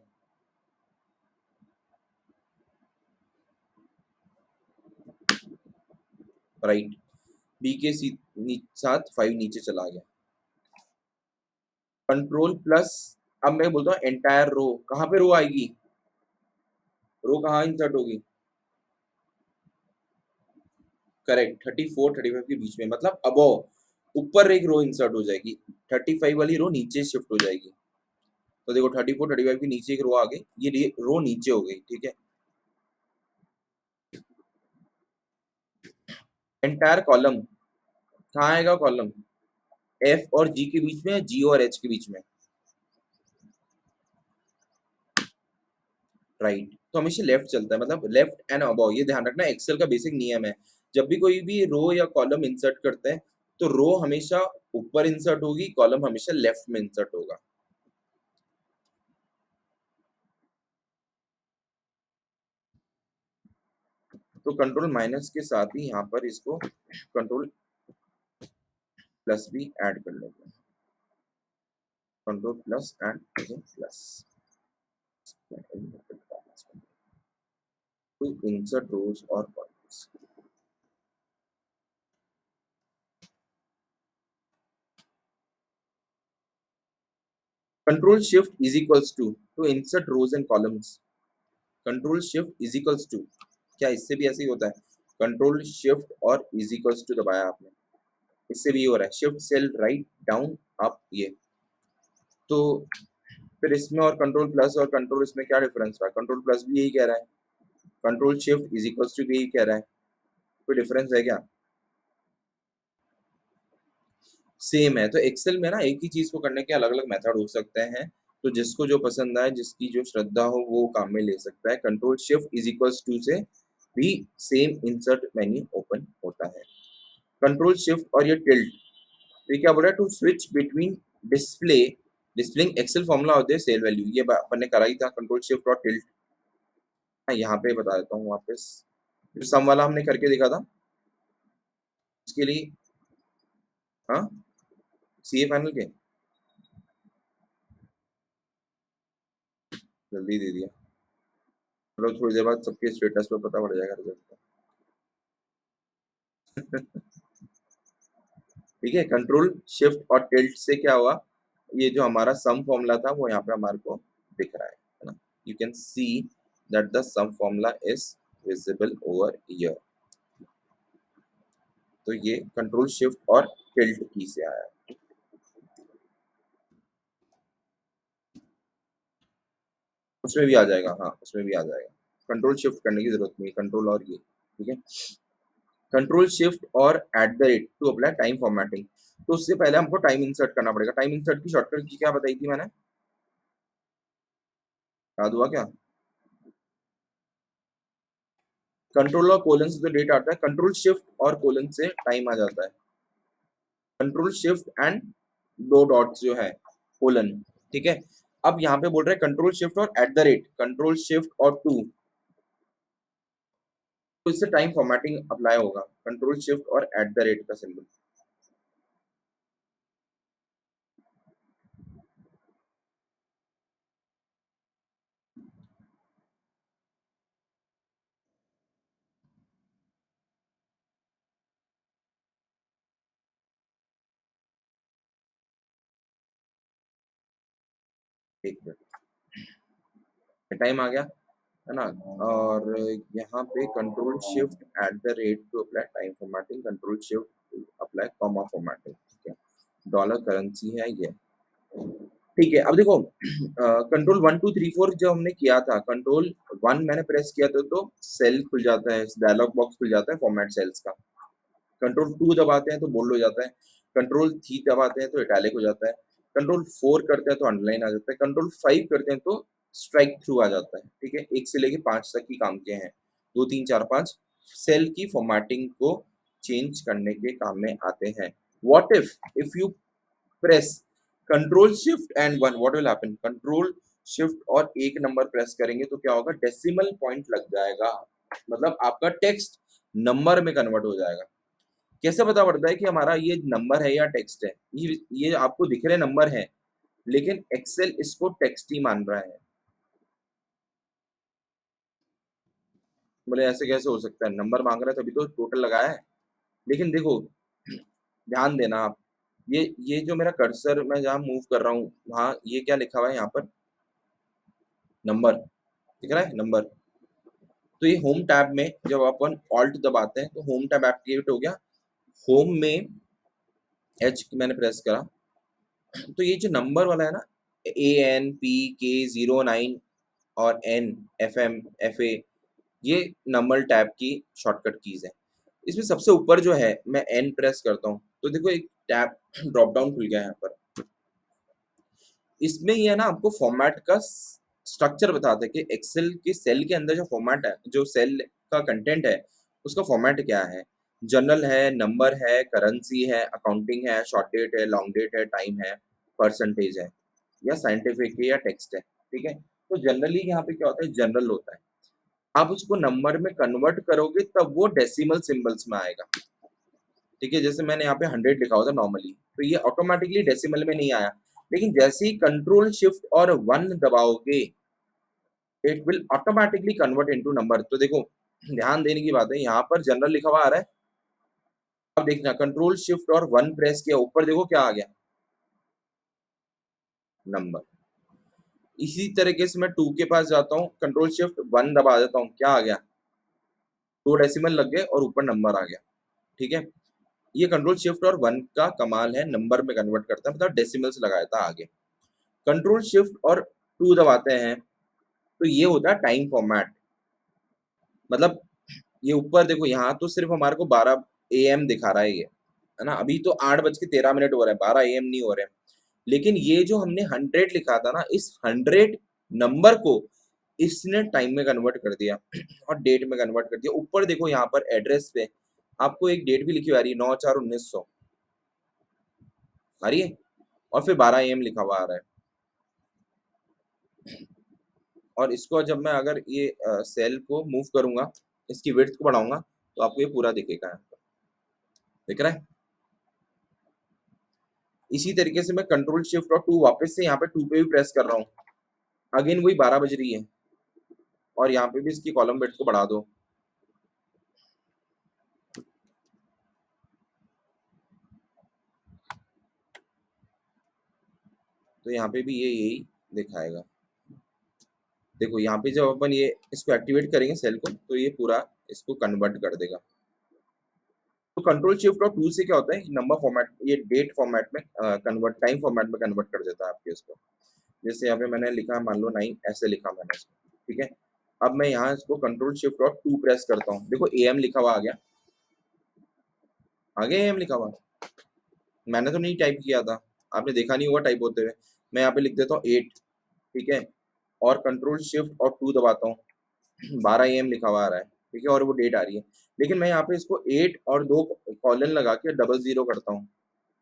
राइट, बी के साथ 5 नीचे चला गया। कंट्रोल प्लस, अब मैं बोलता हूँ एंटायर रो, कहाँ पे रो आएगी, रो कहाँ इंसर्ट होगी, करेक्ट 34 35 के बीच में, मतलब अबव ऊपर एक रो इंसर्ट हो जाएगी, 35 वाली रो नीचे शिफ्ट हो जाएगी। तो देखो 34 35 के नीचे एक रो आ गई, ये रो नीचे हो गई, ठीक है। एंटायर कॉलम कहाँ आएगा, कॉलम एफ और जी के बीच में, जी और एच के बीच में, राइट। तो हमेशा लेफ्ट चलता है, मतलब लेफ्ट एंड अबव, ये ध्यान रखना, एक्सेल का बेसिक नियम है। जब भी कोई भी रो या कॉलम इंसर्ट करते हैं तो रो हमेशा ऊपर इंसर्ट होगी, कॉलम हमेशा लेफ्ट में इंसर्ट होगा। तो कंट्रोल माइनस के साथ ही यहाँ पर इसको कंट्रोल प्लस भी ऐड कर लेंगे, control plus and plus to insert rows और columns. Control shift is equals to insert rows and columns, control shift is equals to, क्या इससे भी ऐसे ही होता है, कंट्रोल शिफ्ट और इज इक्वल्स टू दबाया आपने, इससे भी हो रहा है shift cell right down up, ये तो फिर इसमें और कंट्रोल प्लस और कंट्रोल इसमें क्या डिफरेंस रहा, कंट्रोल प्लस भी यही कह रहा है, control shift is equals to भी यही कह रहा है, कोई डिफरेंस है क्या, सेम है। तो एक्सेल में ना एक ही चीज को करने के अलग अलग मेथड हो सकते हैं, तो जिसको जो पसंद आए, जिसकी जो श्रद्धा हो, वो काम में ले सकता है। Control shift is equals to से भी सेम इंसर्ट मेन्यू ओपन होता है। कंट्रोल शिफ्ट और ये टिल्ट, ये क्या बोल रहा है, to switch between display displaying Excel formula होते हैं सेल वैल्यू, ये अपन ने करा ही था, कंट्रोल शिफ्ट और टिल्ट। हाँ, यहाँ पे बता देता हूँ वापस, जो सम वाला हमने करके देखा था उसके लिए। हाँ, सीए फाइनल के जल्दी दे दिया, मतलब थोड़ी देर बाद सबके स्टेटस पे पता पड़ जाएगा रिजल्ट। ठीक है, कंट्रोल शिफ्ट और टिल्ट से क्या हुआ, ये जो हमारा सम फॉर्मूला था वो यहाँ पे हमारे को दिख रहा है ना, you can see that the sum formula is visible over here. तो ये कंट्रोल शिफ्ट और टिल्ट की से आया है। उसमें भी आ जाएगा, हाँ उसमें भी आ जाएगा, कंट्रोल शिफ्ट करने की जरूरत नहीं, कंट्रोल और ये, ठीक है। कंट्रोल शिफ्ट और at the rate to apply time formatting, तो उससे पहले हमको टाइम इंसर्ट करना पड़ेगा। टाइम इंसर्ट की शॉर्टकट की क्या बताई थी मैंने, याद हुआ क्या, कंट्रोल और कोलन से तो डेट आता है, कंट्रोल शिफ्ट और कोलन से टाइम आ जाता है, कंट्रोल शिफ्ट एंड दो डॉट्स जो है कोलन, ठीक है। अब यहाँ पे बोल रहे हैं कंट्रोल शिफ्ट और at the rate, control shift और टू, तो इससे टाइम फॉर्मेटिंग अप्लाई होगा, कंट्रोल शिफ्ट और एट द रेट का सिंबल। एक मिनट, टाइम आ गया है ना, और यहाँ पे control shift at the rate to apply time formatting, control shift apply comma formatting, ठीक है। डॉलर करेंसी है ये, ठीक है। अब देखो कंट्रोल 1 2 3 4 जब हमने किया था, कंट्रोल 1 मैंने प्रेस किया था तो सेल खुल जाता है, डायलॉग बॉक्स खुल जाता है फॉर्मेट सेल्स का, कंट्रोल 2 दबाते हैं तो बोल्ड हो जाता है, कंट्रोल 3 दबाते हैं तो इटैलिक हो जाता है, कंट्रोल 4 करते हैं तो अंडरलाइन आ जाता है, कंट्रोल 5 करते हैं तो स्ट्राइक थ्रू आ जाता है, ठीक है। 1 से लेके 5 तक की काम के हैं, 2 3 4 5 सेल की फॉर्मेटिंग को चेंज करने के काम में आते हैं। What if you press control shift and 1, what will happen, control shift और एक नंबर प्रेस करेंगे तो क्या होगा, डेसिमल पॉइंट लग जाएगा, मतलब आपका टेक्स्ट नंबर में कन्वर्ट हो जाएगा। कैसे पता पड़ता है कि हमारा ये नंबर है या टेक्स्ट है, ये आपको दिख रहे नंबर है लेकिन एक्सेल इसको टेक्स्ट ही मान रहा है, बोले ऐसे कैसे हो सकता है, नंबर मांग रहा है तभी तो टोटल लगाया है, लेकिन देखो, ध्यान देना आप, ये जो मेरा कर्सर मैं जहाँ मूव कर रहा हूँ वहाँ ये क्या लिखा हुआ है यहाँ पर, नंबर दिख रहा है, नंबर। तो ये होम टैब में जब अपन ऑल्ट दबाते हैं तो होम टैब एक्टिवेट हो गया। होम में एच मैंने प्रेस करा तो ये जो नंबर वाला है ना, ANPK09 और NFMFA, ये नंबर टैब की शॉर्टकट कीज है। इसमें सबसे ऊपर जो है मैं एन प्रेस करता हूँ तो देखो एक टैब ड्रॉप डाउन खुल गया है यहाँ पर। इसमें ये है ना आपको फॉर्मेट का स्ट्रक्चर बताता है कि एक्सेल के सेल के अंदर जो फॉर्मेट है, जो सेल का कंटेंट है उसका फॉर्मेट क्या है। जनरल है, नंबर है, करेंसी है, अकाउंटिंग है, शॉर्ट डेट है, लॉन्ग डेट है, टाइम है, परसेंटेज है, या साइंटिफिक है, या टेक्स्ट है। ठीक है, तो जनरली यहाँ पे क्या होता है, जनरल होता है। आप उसको नंबर में कन्वर्ट करोगे तब वो डेसिमल सिंबल्स में आएगा। ठीक है, जैसे मैंने यहाँ पे 100 लिखा हुआ था नॉर्मली, तो ये ऑटोमेटिकली डेसिमल में नहीं आया। लेकिन जैसे ही कंट्रोल शिफ्ट और 1 दबाओगे it will automatically convert into number. तो देखो, ध्यान देने की बात है, यहाँ पर जनरल लिखा हुआ आ रहा है। अब देखना, कंट्रोल शिफ्ट और 1 प्रेस किया, ऊपर देखो क्या आ गया, नंबर। इसी तरीके से मैं 2 के पास जाता हूँ, कंट्रोल शिफ्ट 1 दबा देता हूँ, क्या आ गया, 2 डेसिमल लग गए और ऊपर नंबर आ गया। ठीक है, ये कंट्रोल शिफ्ट और 1 का कमाल है, नंबर में कन्वर्ट करता है, मतलब डेसिमल्स लगाया था आगे। कंट्रोल शिफ्ट और 2 दबाते हैं तो ये होता है टाइम फॉर्मेट। मतलब ये ऊपर देखो, यहाँ तो सिर्फ हमारे को 12 AM दिखा रहा है ये, है ना, अभी तो 8:13 हो रहा है, 12 AM नहीं हो रहे हैं। लेकिन ये जो हमने 100 लिखा था ना, इस 100 नंबर को इसने टाइम में कन्वर्ट कर दिया और डेट में कन्वर्ट कर दिया। ऊपर देखो यहाँ पर एड्रेस पे आपको एक डेट भी लिखी हुई आ रही है, 9/4/1900 आ रही है, और फिर 12 AM लिखा हुआ आ रहा है। और इसको जब मैं अगर ये सेल को मूव करूंगा, इसकी विड्थ को बढ़ाऊंगा तो आपको ये पूरा दिखेगा, दिख रहा है। इसी तरीके से मैं कंट्रोल शिफ्ट और 2 वापस से यहाँ पे 2 पे भी प्रेस कर रहा हूँ, अगेन वही 12 बज रही है, और यहाँ पे भी इसकी कॉलम विड्थ को बढ़ा दो। तो यहाँ पे भी ये यही दिखाएगा। देखो यहाँ पे जब अपन ये इसको एक्टिवेट करेंगे सेल को, तो ये पूरा इसको कन्वर्ट कर देगा। तो कंट्रोल शिफ्ट और 2 से क्या होता है, नंबर फॉर्मेट, ये डेट फॉर्मेट में कन्वर्ट, टाइम फॉर्मेट में कन्वर्ट कर देता है आपके इसको। जैसे यहाँ पे मैंने लिखा, मान लो 9 ऐसे लिखा मैंने इसको। ठीक है, अब मैं यहाँ इसको कंट्रोल शिफ्ट और 2 प्रेस करता हूँ, देखो AM लिखा हुआ आ गया, आगे AM लिखा हुआ, मैंने तो नहीं टाइप किया था, आपने देखा नहीं होगा टाइप होते हुए। मैं यहाँ पे लिख देता हूँ 8। ठीक है, और कंट्रोल शिफ्ट और 2 दबाता हूँ, 12 AM लिखा हुआ आ रहा है। ठीक है, और वो डेट आ रही है। लेकिन मैं यहाँ पे इसको 8 और 2 कॉलन लगा के 00 करता हूँ,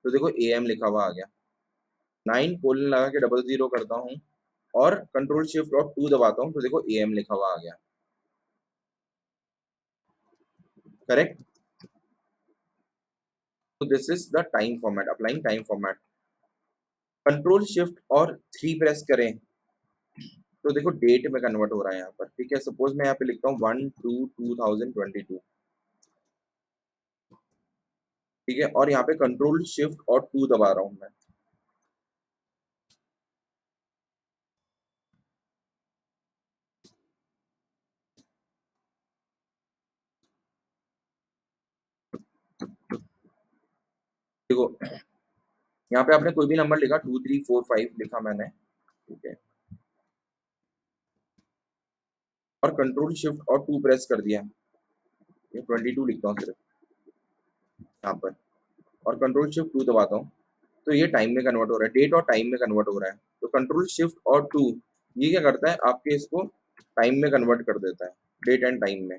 तो देखो AM लिखा हुआ आ गया। 9 कोलन लगा के 00 करता हूँ और कंट्रोल शिफ्ट और 2 दबाता हूँ, तो देखो AM लिखा हुआ आ गया। करेक्ट। तो this is the time format, applying time format. Control shift और 3 प्रेस करें तो देखो डेट में कन्वर्ट हो रहा है यहाँ पर। ठीक है, सपोज मैं यहाँ पे लिखता हूँ 1/2/2022। ठीक है, और यहाँ पे कंट्रोल शिफ्ट और 2 दबा रहा हूँ मैं। देखो यहाँ पे आपने कोई भी नंबर लिखा, 2 3 4 5 लिखा मैंने। ठीक है, और कंट्रोल शिफ्ट और 2 प्रेस कर दिया, ये 22 लिखता हूँ सिर्फ यहाँ पर, और कंट्रोल शिफ्ट 2 दबाता हूँ, तो ये टाइम में कन्वर्ट हो रहा है, डेट और टाइम में कन्वर्ट हो रहा है। तो कंट्रोल शिफ्ट और 2 ये क्या करता है, आपके इसको टाइम में कन्वर्ट कर देता है, डेट एंड टाइम में।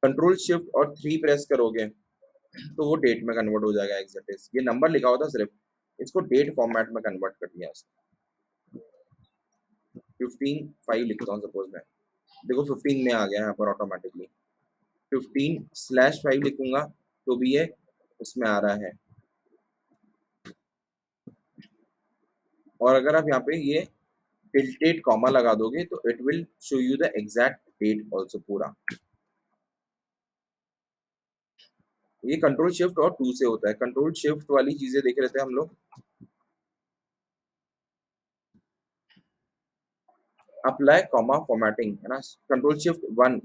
कंट्रोल शिफ्ट और 3 प्रेस करोगे तो वो डेट में कन्वर्ट हो जाएगा एग्जैक्ट। ये नंबर लिखा हुआ था सिर्फ, इसको डेट फॉर्मेट में कन्वर्ट कर दिया इसको। 15/5 लिखता हूँ सपोज मैं, देखो 15 में आ गया यहाँ पर ऑटोमेटिकली। 15/5 लिखूंगा तो भी ये उसमें आ रहा है। और अगर आप यहाँ पे ये टिल्टेड कॉमा लगा दोगे तो it will show you the exact date also पूरा। ये कंट्रोल शिफ्ट और 2 से होता है। कंट्रोल शिफ्ट वाली चीजें देख रहे थे हम लोग। अप्लाई कॉमा फॉर्मेटिंग है ना, कंट्रोल शिफ्ट 1,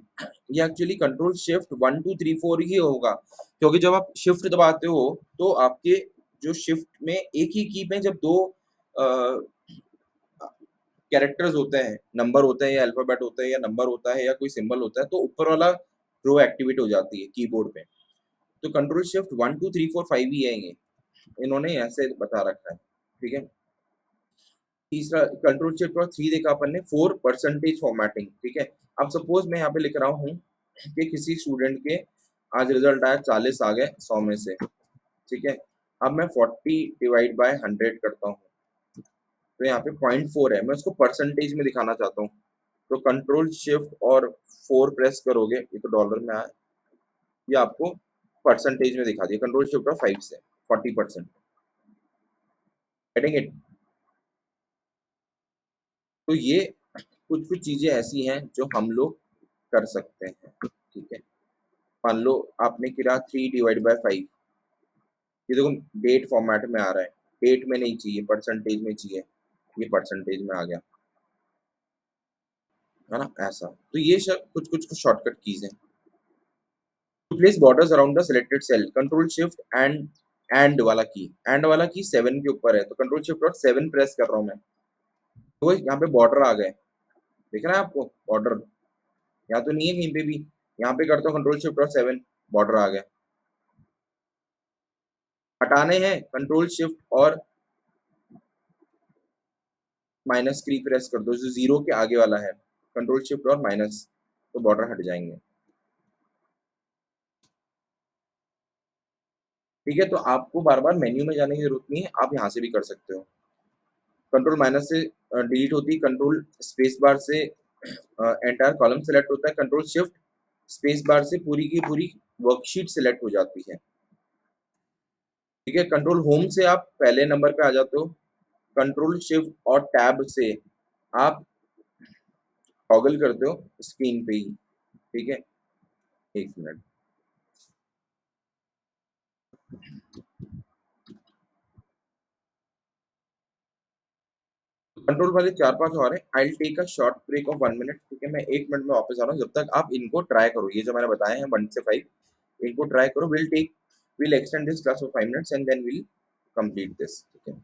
ये एक्चुअली कंट्रोल शिफ्ट 1 2 3 4 ही होगा, क्योंकि जब आप शिफ्ट दबाते हो तो आपके जो शिफ्ट में एक ही की में जब दो कैरेक्टर्स होते हैं, नंबर होते हैं या अल्फाबेट होते हैं या नंबर होता है या कोई सिंबल होता है, तो ऊपर वाला रो एक्टिवेट हो जाती है कीबोर्ड पे। तो कंट्रोल शिफ्ट 1 2 3 4 5 ही है ये, इन्होंने ऐसे बता रखा है, ठीक है। तीसरा कंट्रोल शिफ्ट और 3 देखा अपन ने, 4 परसेंटेज फॉर्मेटिंग, ठीक है। अब सपोज मैं यहाँ पे लिख रहा हूँ कि किसी स्टूडेंट के आज रिजल्ट आया 40 आ गए 100 में से, ठीक है। अब मैं 40 डिवाइड बाय 100 करता हूँ, तो यहाँ पे 0.4 है, मैं उसको परसेंटेज में दिखाना चाहता हूँ। तो कंट्रोल शिफ्ट और 4 प्रेस करोगे, ये तो डॉलर में आया, ये आपको परसेंटेज में दिखा दिया, कंट्रोल शिफ्ट और 5 से 40%। Getting it? तो ये कुछ कुछ चीजें ऐसी हैं जो हम लोग कर सकते हैं, ठीक है। मान लो आपने किया 3 डिवाइड बाय 5, ये देखो डेट फॉर्मेट में आ रहा है, डेट में नहीं चाहिए, परसेंटेज में चाहिए, ये परसेंटेज में आ गया, है ना, ऐसा। तो ये सब कुछ कुछ शॉर्टकट कीज हैं। To place borders around the selected cell, control shift end वाला की, एंड वाला की 7 के ऊपर है, तो कंट्रोल शिफ्ट और 7 प्रेस कर रहा हूँ मैं, तो यहाँ पे बॉर्डर आ गए, दिख रहा है आपको बॉर्डर? यहाँ तो नहीं है कहीं पे भी, यहाँ पे करता हूँ कंट्रोल शिफ्ट और 7, बॉर्डर आ गया। हटाने हैं कंट्रोल शिफ्ट और माइनस की प्रेस कर दो, जो जीरो के आगे वाला है, कंट्रोल शिफ्ट और माइनस, तो बॉर्डर हट जाएंगे, ठीक है। तो आपको बार बार मेन्यू में जाने की जरूरत नहीं है, आप यहाँ से भी कर सकते हो। कंट्रोल माइनस से डिलीट होती है, कंट्रोल स्पेस बार से एंटायर कॉलम सेलेक्ट होता है, कंट्रोल शिफ्ट स्पेस बार से पूरी की पूरी वर्कशीट सिलेक्ट हो जाती है, ठीक है। कंट्रोल होम से आप पहले नंबर पे आ जाते हो, कंट्रोल शिफ्ट और टैब से आप टॉगल करते हो स्क्रीन पे ही, ठीक है। एक मिनट, कंट्रोल वाले 4 5 और है। I will take a short break of 1 minute, ठीक है, मैं 1 मिनट में वापस आ रहा हूँ, जब तक आप इनको ट्राई करो, ये जो मैंने बताए हैं 1 से 5, इनको ट्राई करो। Will extend this class for 5 minutes and then will complete this, ठीक है।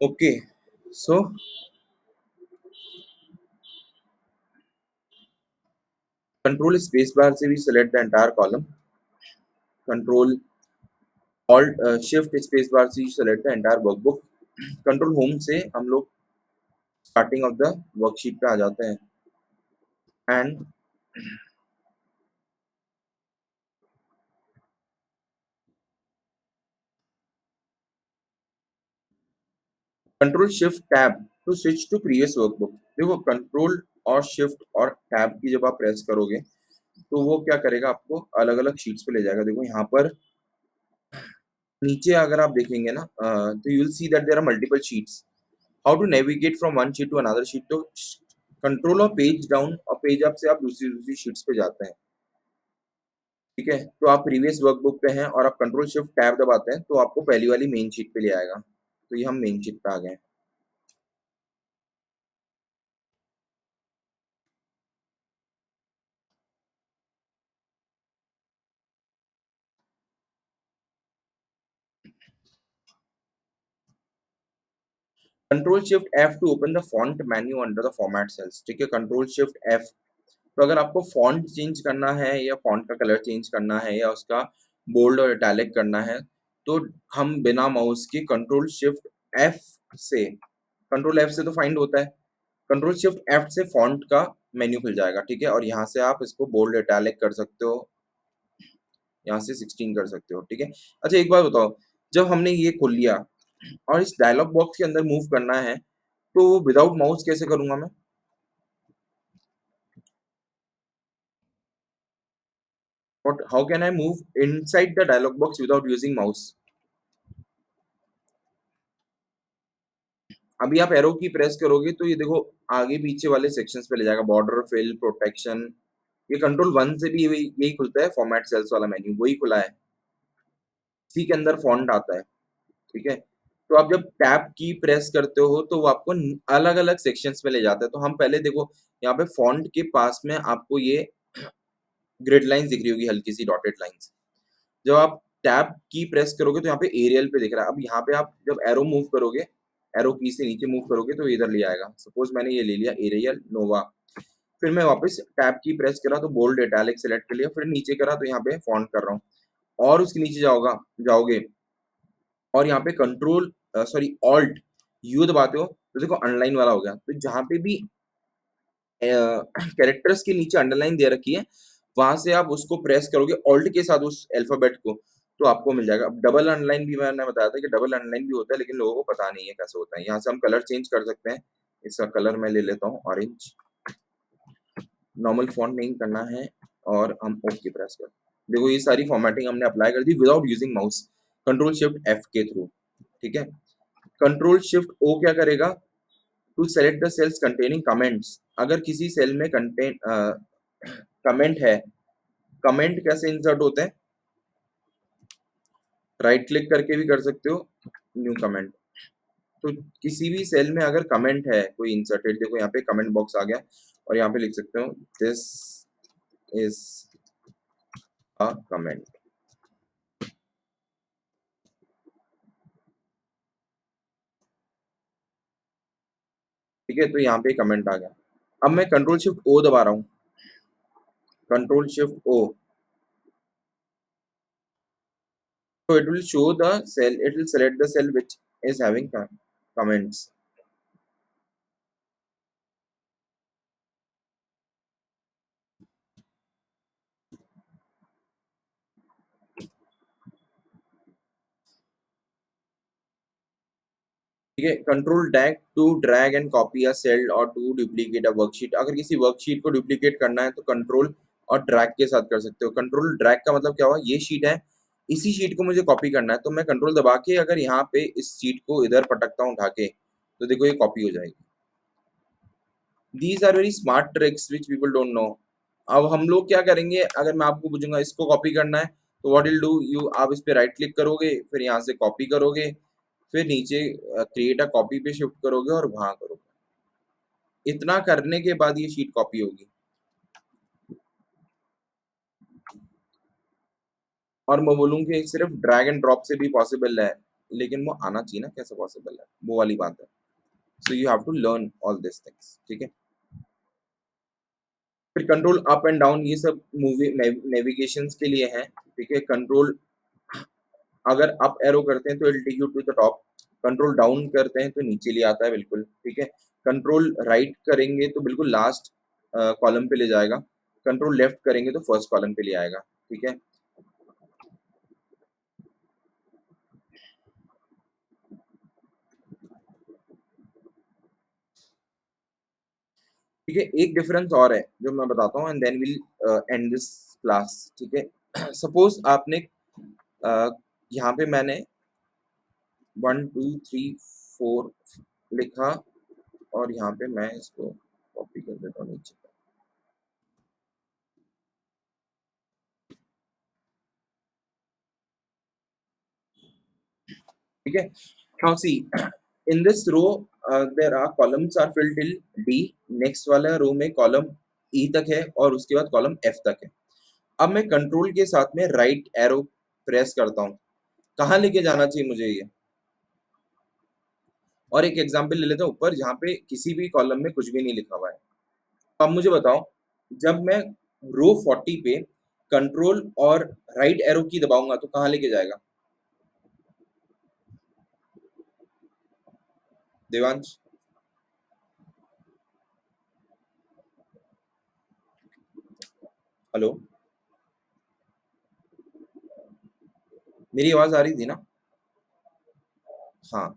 Okay, so control space bar से भी select the entire column, control alt shift space bar से select the entire workbook, control home से हम लोग starting of the worksheet पे आ जाते हैं, and control shift tab to switch to previous workbook. देखो कंट्रोल और शिफ्ट और टैब की जब आप प्रेस करोगे तो वो क्या करेगा, आपको अलग अलग शीट्स पे ले जाएगा। देखो यहाँ पर नीचे अगर आप देखेंगे ना, तो you will see that there are multiple sheets, how to navigate from one sheet to another sheet. तो कंट्रोल और पेज डाउन और पेज अप से आप दूसरी दूसरी शीट्स पे जाते हैं, ठीक है। तो आप प्रीवियस वर्कबुक पे हैं और आप कंट्रोल शिफ्ट टैब दबाते हैं तो आपको पहली वाली मेन शीट पे ले आएगा। तो ये हम मेन शीट पे आ गए। Control shift F two open the font menu under the format cells, ठीक है। कंट्रोल शिफ्ट एफ, तो अगर आपको फॉन्ट चेंज करना है या फॉन्ट का कलर चेंज करना है या उसका बोल्ड और इटैलिक करना है, तो हम बिना माउस के कंट्रोल शिफ्ट एफ से, कंट्रोल एफ से तो फाइंड होता है, कंट्रोल शिफ्ट एफ से फॉन्ट का मेन्यू खुल जाएगा, ठीक है। और यहाँ से आप इसको बोल्ड इटैलिक कर सकते हो, यहाँ से 16 कर सकते हो, ठीक है। अच्छा एक बात बताओ, जब हमने ये खोल लिया और इस डायलॉग बॉक्स के अंदर मूव करना है तो विदाउट माउस कैसे करूंगा मैं? What, how can I move inside the dialog box without using mouse? अभी आप एरो की प्रेस करोगे तो ये देखो आगे पीछे वाले सेक्शंस पे ले जाएगा, बॉर्डर, फिल, प्रोटेक्शन। ये कंट्रोल वन से भी यही खुलता है, फॉर्मेट सेल्स वाला मेन्यू वही खुला है, इसी के अंदर फॉन्ट आता है, ठीक है। तो आप जब टैब की प्रेस करते हो तो वो आपको अलग अलग सेक्शंस में ले जाता है। तो हम पहले देखो यहाँ पे फॉन्ट के पास में आपको ये ग्रिड लाइंस दिख रही होगी, हल्की सी डॉटेड लाइंस। जब आप टैब की प्रेस करोगे तो यहाँ पे एरियल पे दिख रहा है। अब यहाँ पे आप जब एरो मूव करोगे, एरो की से नीचे मूव करोगे तो इधर ले आएगा। सपोज मैंने ये ले लिया एरियल नोवा, फिर मैं वापस टैब की प्रेस करा तो बोल्ड इटैलिक सेलेक्ट कर लिया, फिर नीचे करा तो यहाँ पे फॉन्ट कर रहा हूँ, और उसके नीचे जाओगे और यहाँ पे कंट्रोल सॉरी ऑल्ट यू दबाते हो तो देखो अंडरलाइन वाला हो गया। तो जहाँ पे भी कैरेक्टर्स के नीचे अंडरलाइन दे रखी है वहां से आप उसको प्रेस करोगे ऑल्ट के साथ उस अल्फाबेट को, तो आपको मिल जाएगा। अब डबल अंडरलाइन भी मैंने बताया था कि डबल अंडरलाइन भी होता है, लेकिन लोगों को पता नहीं है कैसे होता है। यहाँ से हम कलर चेंज कर सकते हैं। इसका कलर मैं ले लेता हूँ ऑरेंज, नॉर्मल फॉन्ट नहीं करना है, और हम ओके प्रेस कर, देखो ये सारी फॉर्मेटिंग हमने अप्लाई कर दी without using mouse, control shift F के थ्रू, ठीक है। कंट्रोल शिफ्ट ओ क्या करेगा, to select the cells containing comments. अगर किसी सेल में कंटेंट कमेंट है, कमेंट कैसे इंसर्ट होते हैं, राइट क्लिक करके भी कर सकते हो, न्यू कमेंट। तो किसी भी सेल में अगर कमेंट है कोई इंसर्टेड, देखो यहाँ पे कमेंट बॉक्स आ गया और यहाँ पे लिख सकते हो दिस इज अ कमेंट, ठीक है। तो यहाँ पे कमेंट आ गया। अब मैं कंट्रोल शिफ्ट ओ दबा रहा हूँ, कंट्रोल शिफ्ट ओ, तो it will show the cell, it will select the cell which is having comments. ठीक है, control drag to drag and copy a cell और टू डुप्लीकेट अ वर्कशीट। अगर किसी worksheet को डुप्लीकेट करना है तो कंट्रोल और ड्रैग के साथ कर सकते हो। कंट्रोल ड्रैग का मतलब क्या हुआ, ये शीट है, इसी शीट को मुझे कॉपी करना है, तो मैं कंट्रोल दबा के अगर यहाँ पे इस शीट को इधर पटकता हूँ उठा के, तो देखो ये कॉपी हो जाएगी। These are very smart tricks which people don't know. अब हम लोग क्या करेंगे, अगर मैं आपको पूछूंगा इसको कॉपी करना है, तो व्हाट विल डू यू, आप इस पे राइट क्लिक करोगे, फिर यहाँ से कॉपी करोगे, फिर नीचे क्रिएट अ कॉपी पे शिफ्ट करोगे और वहां करोगे। इतना करने के बाद ये शीट कॉपी होगी। और मैं बोलूँ कि सिर्फ ड्रैग एंड ड्रॉप से भी पॉसिबल है, लेकिन वो आना चाहिए ना, कैसे पॉसिबल है, वो वाली बात है। So you have to learn all this things, ठीक है। फिर कंट्रोल अप एंड डाउन, ये सब मूवी नेविगेशन के लिए है, ठीक है। कंट्रोल अगर अप एरो करते हैं तो it take you to the top, control down करते हैं तो नीचे ले आता है, बिल्कुल ठीक है। कंट्रोल राइट करेंगे तो बिल्कुल लास्ट कॉलम पे ले जाएगा, कंट्रोल लेफ्ट करेंगे तो फर्स्ट कॉलम पे ले आएगा, ठीक है। ठीक है, एक डिफरेंस और है जो मैं बताता हूँ, and then will end this class, ठीक है। सपोज आपने यहाँ पे मैंने 1 2 3 4 लिखा, और यहाँ पे मैं इसको कॉपी कर देता हूँ नीचे, ठीक है। Now see, in this row there are columns are filled till D, next वाला रो में कॉलम ई तक है और उसके बाद कॉलम एफ तक है। अब मैं कंट्रोल के साथ में राइट एरो प्रेस करता हूँ, कहाँ लेके जाना चाहिए मुझे ये, और एक एग्जांपल ले लेते हैं ऊपर जहाँ पे किसी भी कॉलम में कुछ भी नहीं लिखा हुआ है। तो अब मुझे बताओ, जब मैं रो 40 पे कंट्रोल और राइट एरो की दबाऊंगा तो कहाँ लेके जाएगा, देवांश? हेलो, मेरी आवाज आ रही थी ना? हाँ,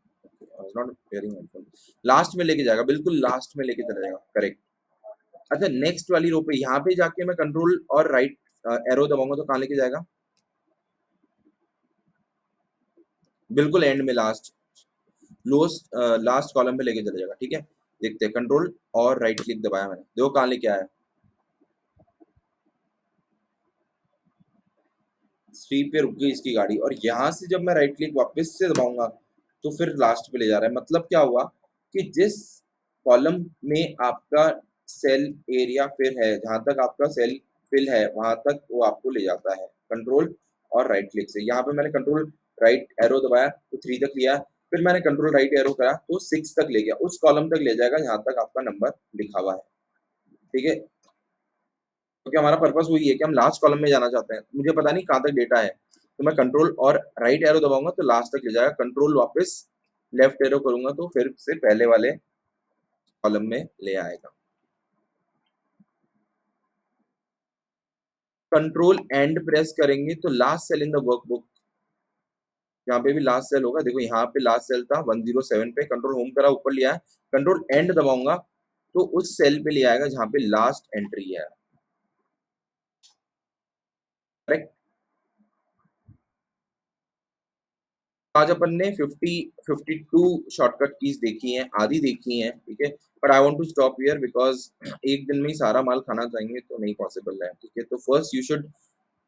नॉट हियरिंग हेडफोन। लास्ट में लेके जाएगा, बिल्कुल लास्ट में लेके चला जाएगा, करेक्ट। अच्छा, नेक्स्ट वाली रो पे यहाँ पे जाके मैं कंट्रोल और राइट एरो दबाऊंगा तो कहाँ लेके जाएगा, बिल्कुल एंड में, लास्ट, लोस्ट लास्ट कॉलम पे लेके चला जाएगा, ठीक है। देखते हैं, कंट्रोल और राइट क्लिक दबाया मैंने, देखो कहाँ लेके आया, स्वीप पे रुक गई इसकी गाड़ी, और यहाँ से जब मैं राइट क्लिक वापस से दबाऊंगा तो फिर लास्ट पे ले जा रहा है। मतलब क्या हुआ कि जिस कॉलम में आपका सेल एरिया फिल है, जहां तक आपका सेल फिल है वहां तक वो आपको ले जाता है कंट्रोल और राइट क्लिक से। यहाँ पे मैंने कंट्रोल राइट एरो दबाया तो 3 तक लिया, फिर मैंने कंट्रोल राइट एरो करा तो 6 तक ले गया, उस कॉलम तक ले जाएगा जहां तक आपका नंबर लिखा हुआ है, ठीक है। क्योंकि हमारा पर्पस वही है कि हम लास्ट कॉलम में जाना चाहते हैं, मुझे पता नहीं कहाँ तक डेटा है, तो मैं कंट्रोल और राइट एरो दबाऊंगा तो लास्ट तक ले जाएगा, कंट्रोल वापस लेफ्ट एरो करूंगा तो फिर से पहले वाले कॉलम में ले आएगा। कंट्रोल एंड प्रेस करेंगे तो last cell in the workbook, यहाँ पे भी लास्ट सेल होगा, देखो यहाँ पे लास्ट सेल था 107 पे, कंट्रोल होम करा ऊपर लिया है, कंट्रोल एंड दबाऊंगा तो उस सेल पे ले आएगा जहाँ पे लास्ट एंट्री है, करेक्ट। आज अपन ने 52 शॉर्टकट कीज देखी हैं, आधी देखी हैं, ठीक है। But I want to stop here because एक दिन में ही सारा माल खाना चाहेंगे तो नहीं पॉसिबल है, ठीक है। तो first you should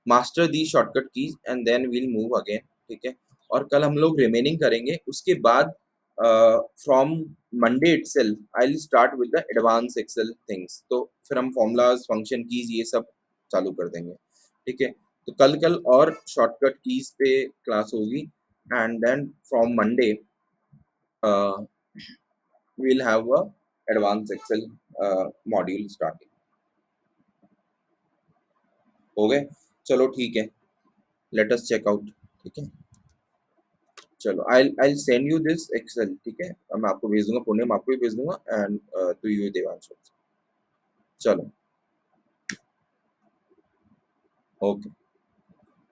master the shortcut keys and then we'll move again, ठीक है। और कल हम लोग रिमेनिंग करेंगे, उसके बाद from Monday itself I will start with the advance Excel things, तो फिर हम फॉर्मूलाज फंक्शन कीज ये सब चालू कर देंगे, ठीक है। तो कल कल और शॉर्टकट कीज पे क्लास होगी, and then from Monday we'll have a advanced Excel module starting. हो गए, चलो ठीक है, लेट अस चेक आउट, ठीक है। चलो I send you this Excel, ठीक है, मैं आपको भेज दूंगा, पुणे में आपको भी भेज दूंगा, एंड टू यू देवांश। चलो, ओके।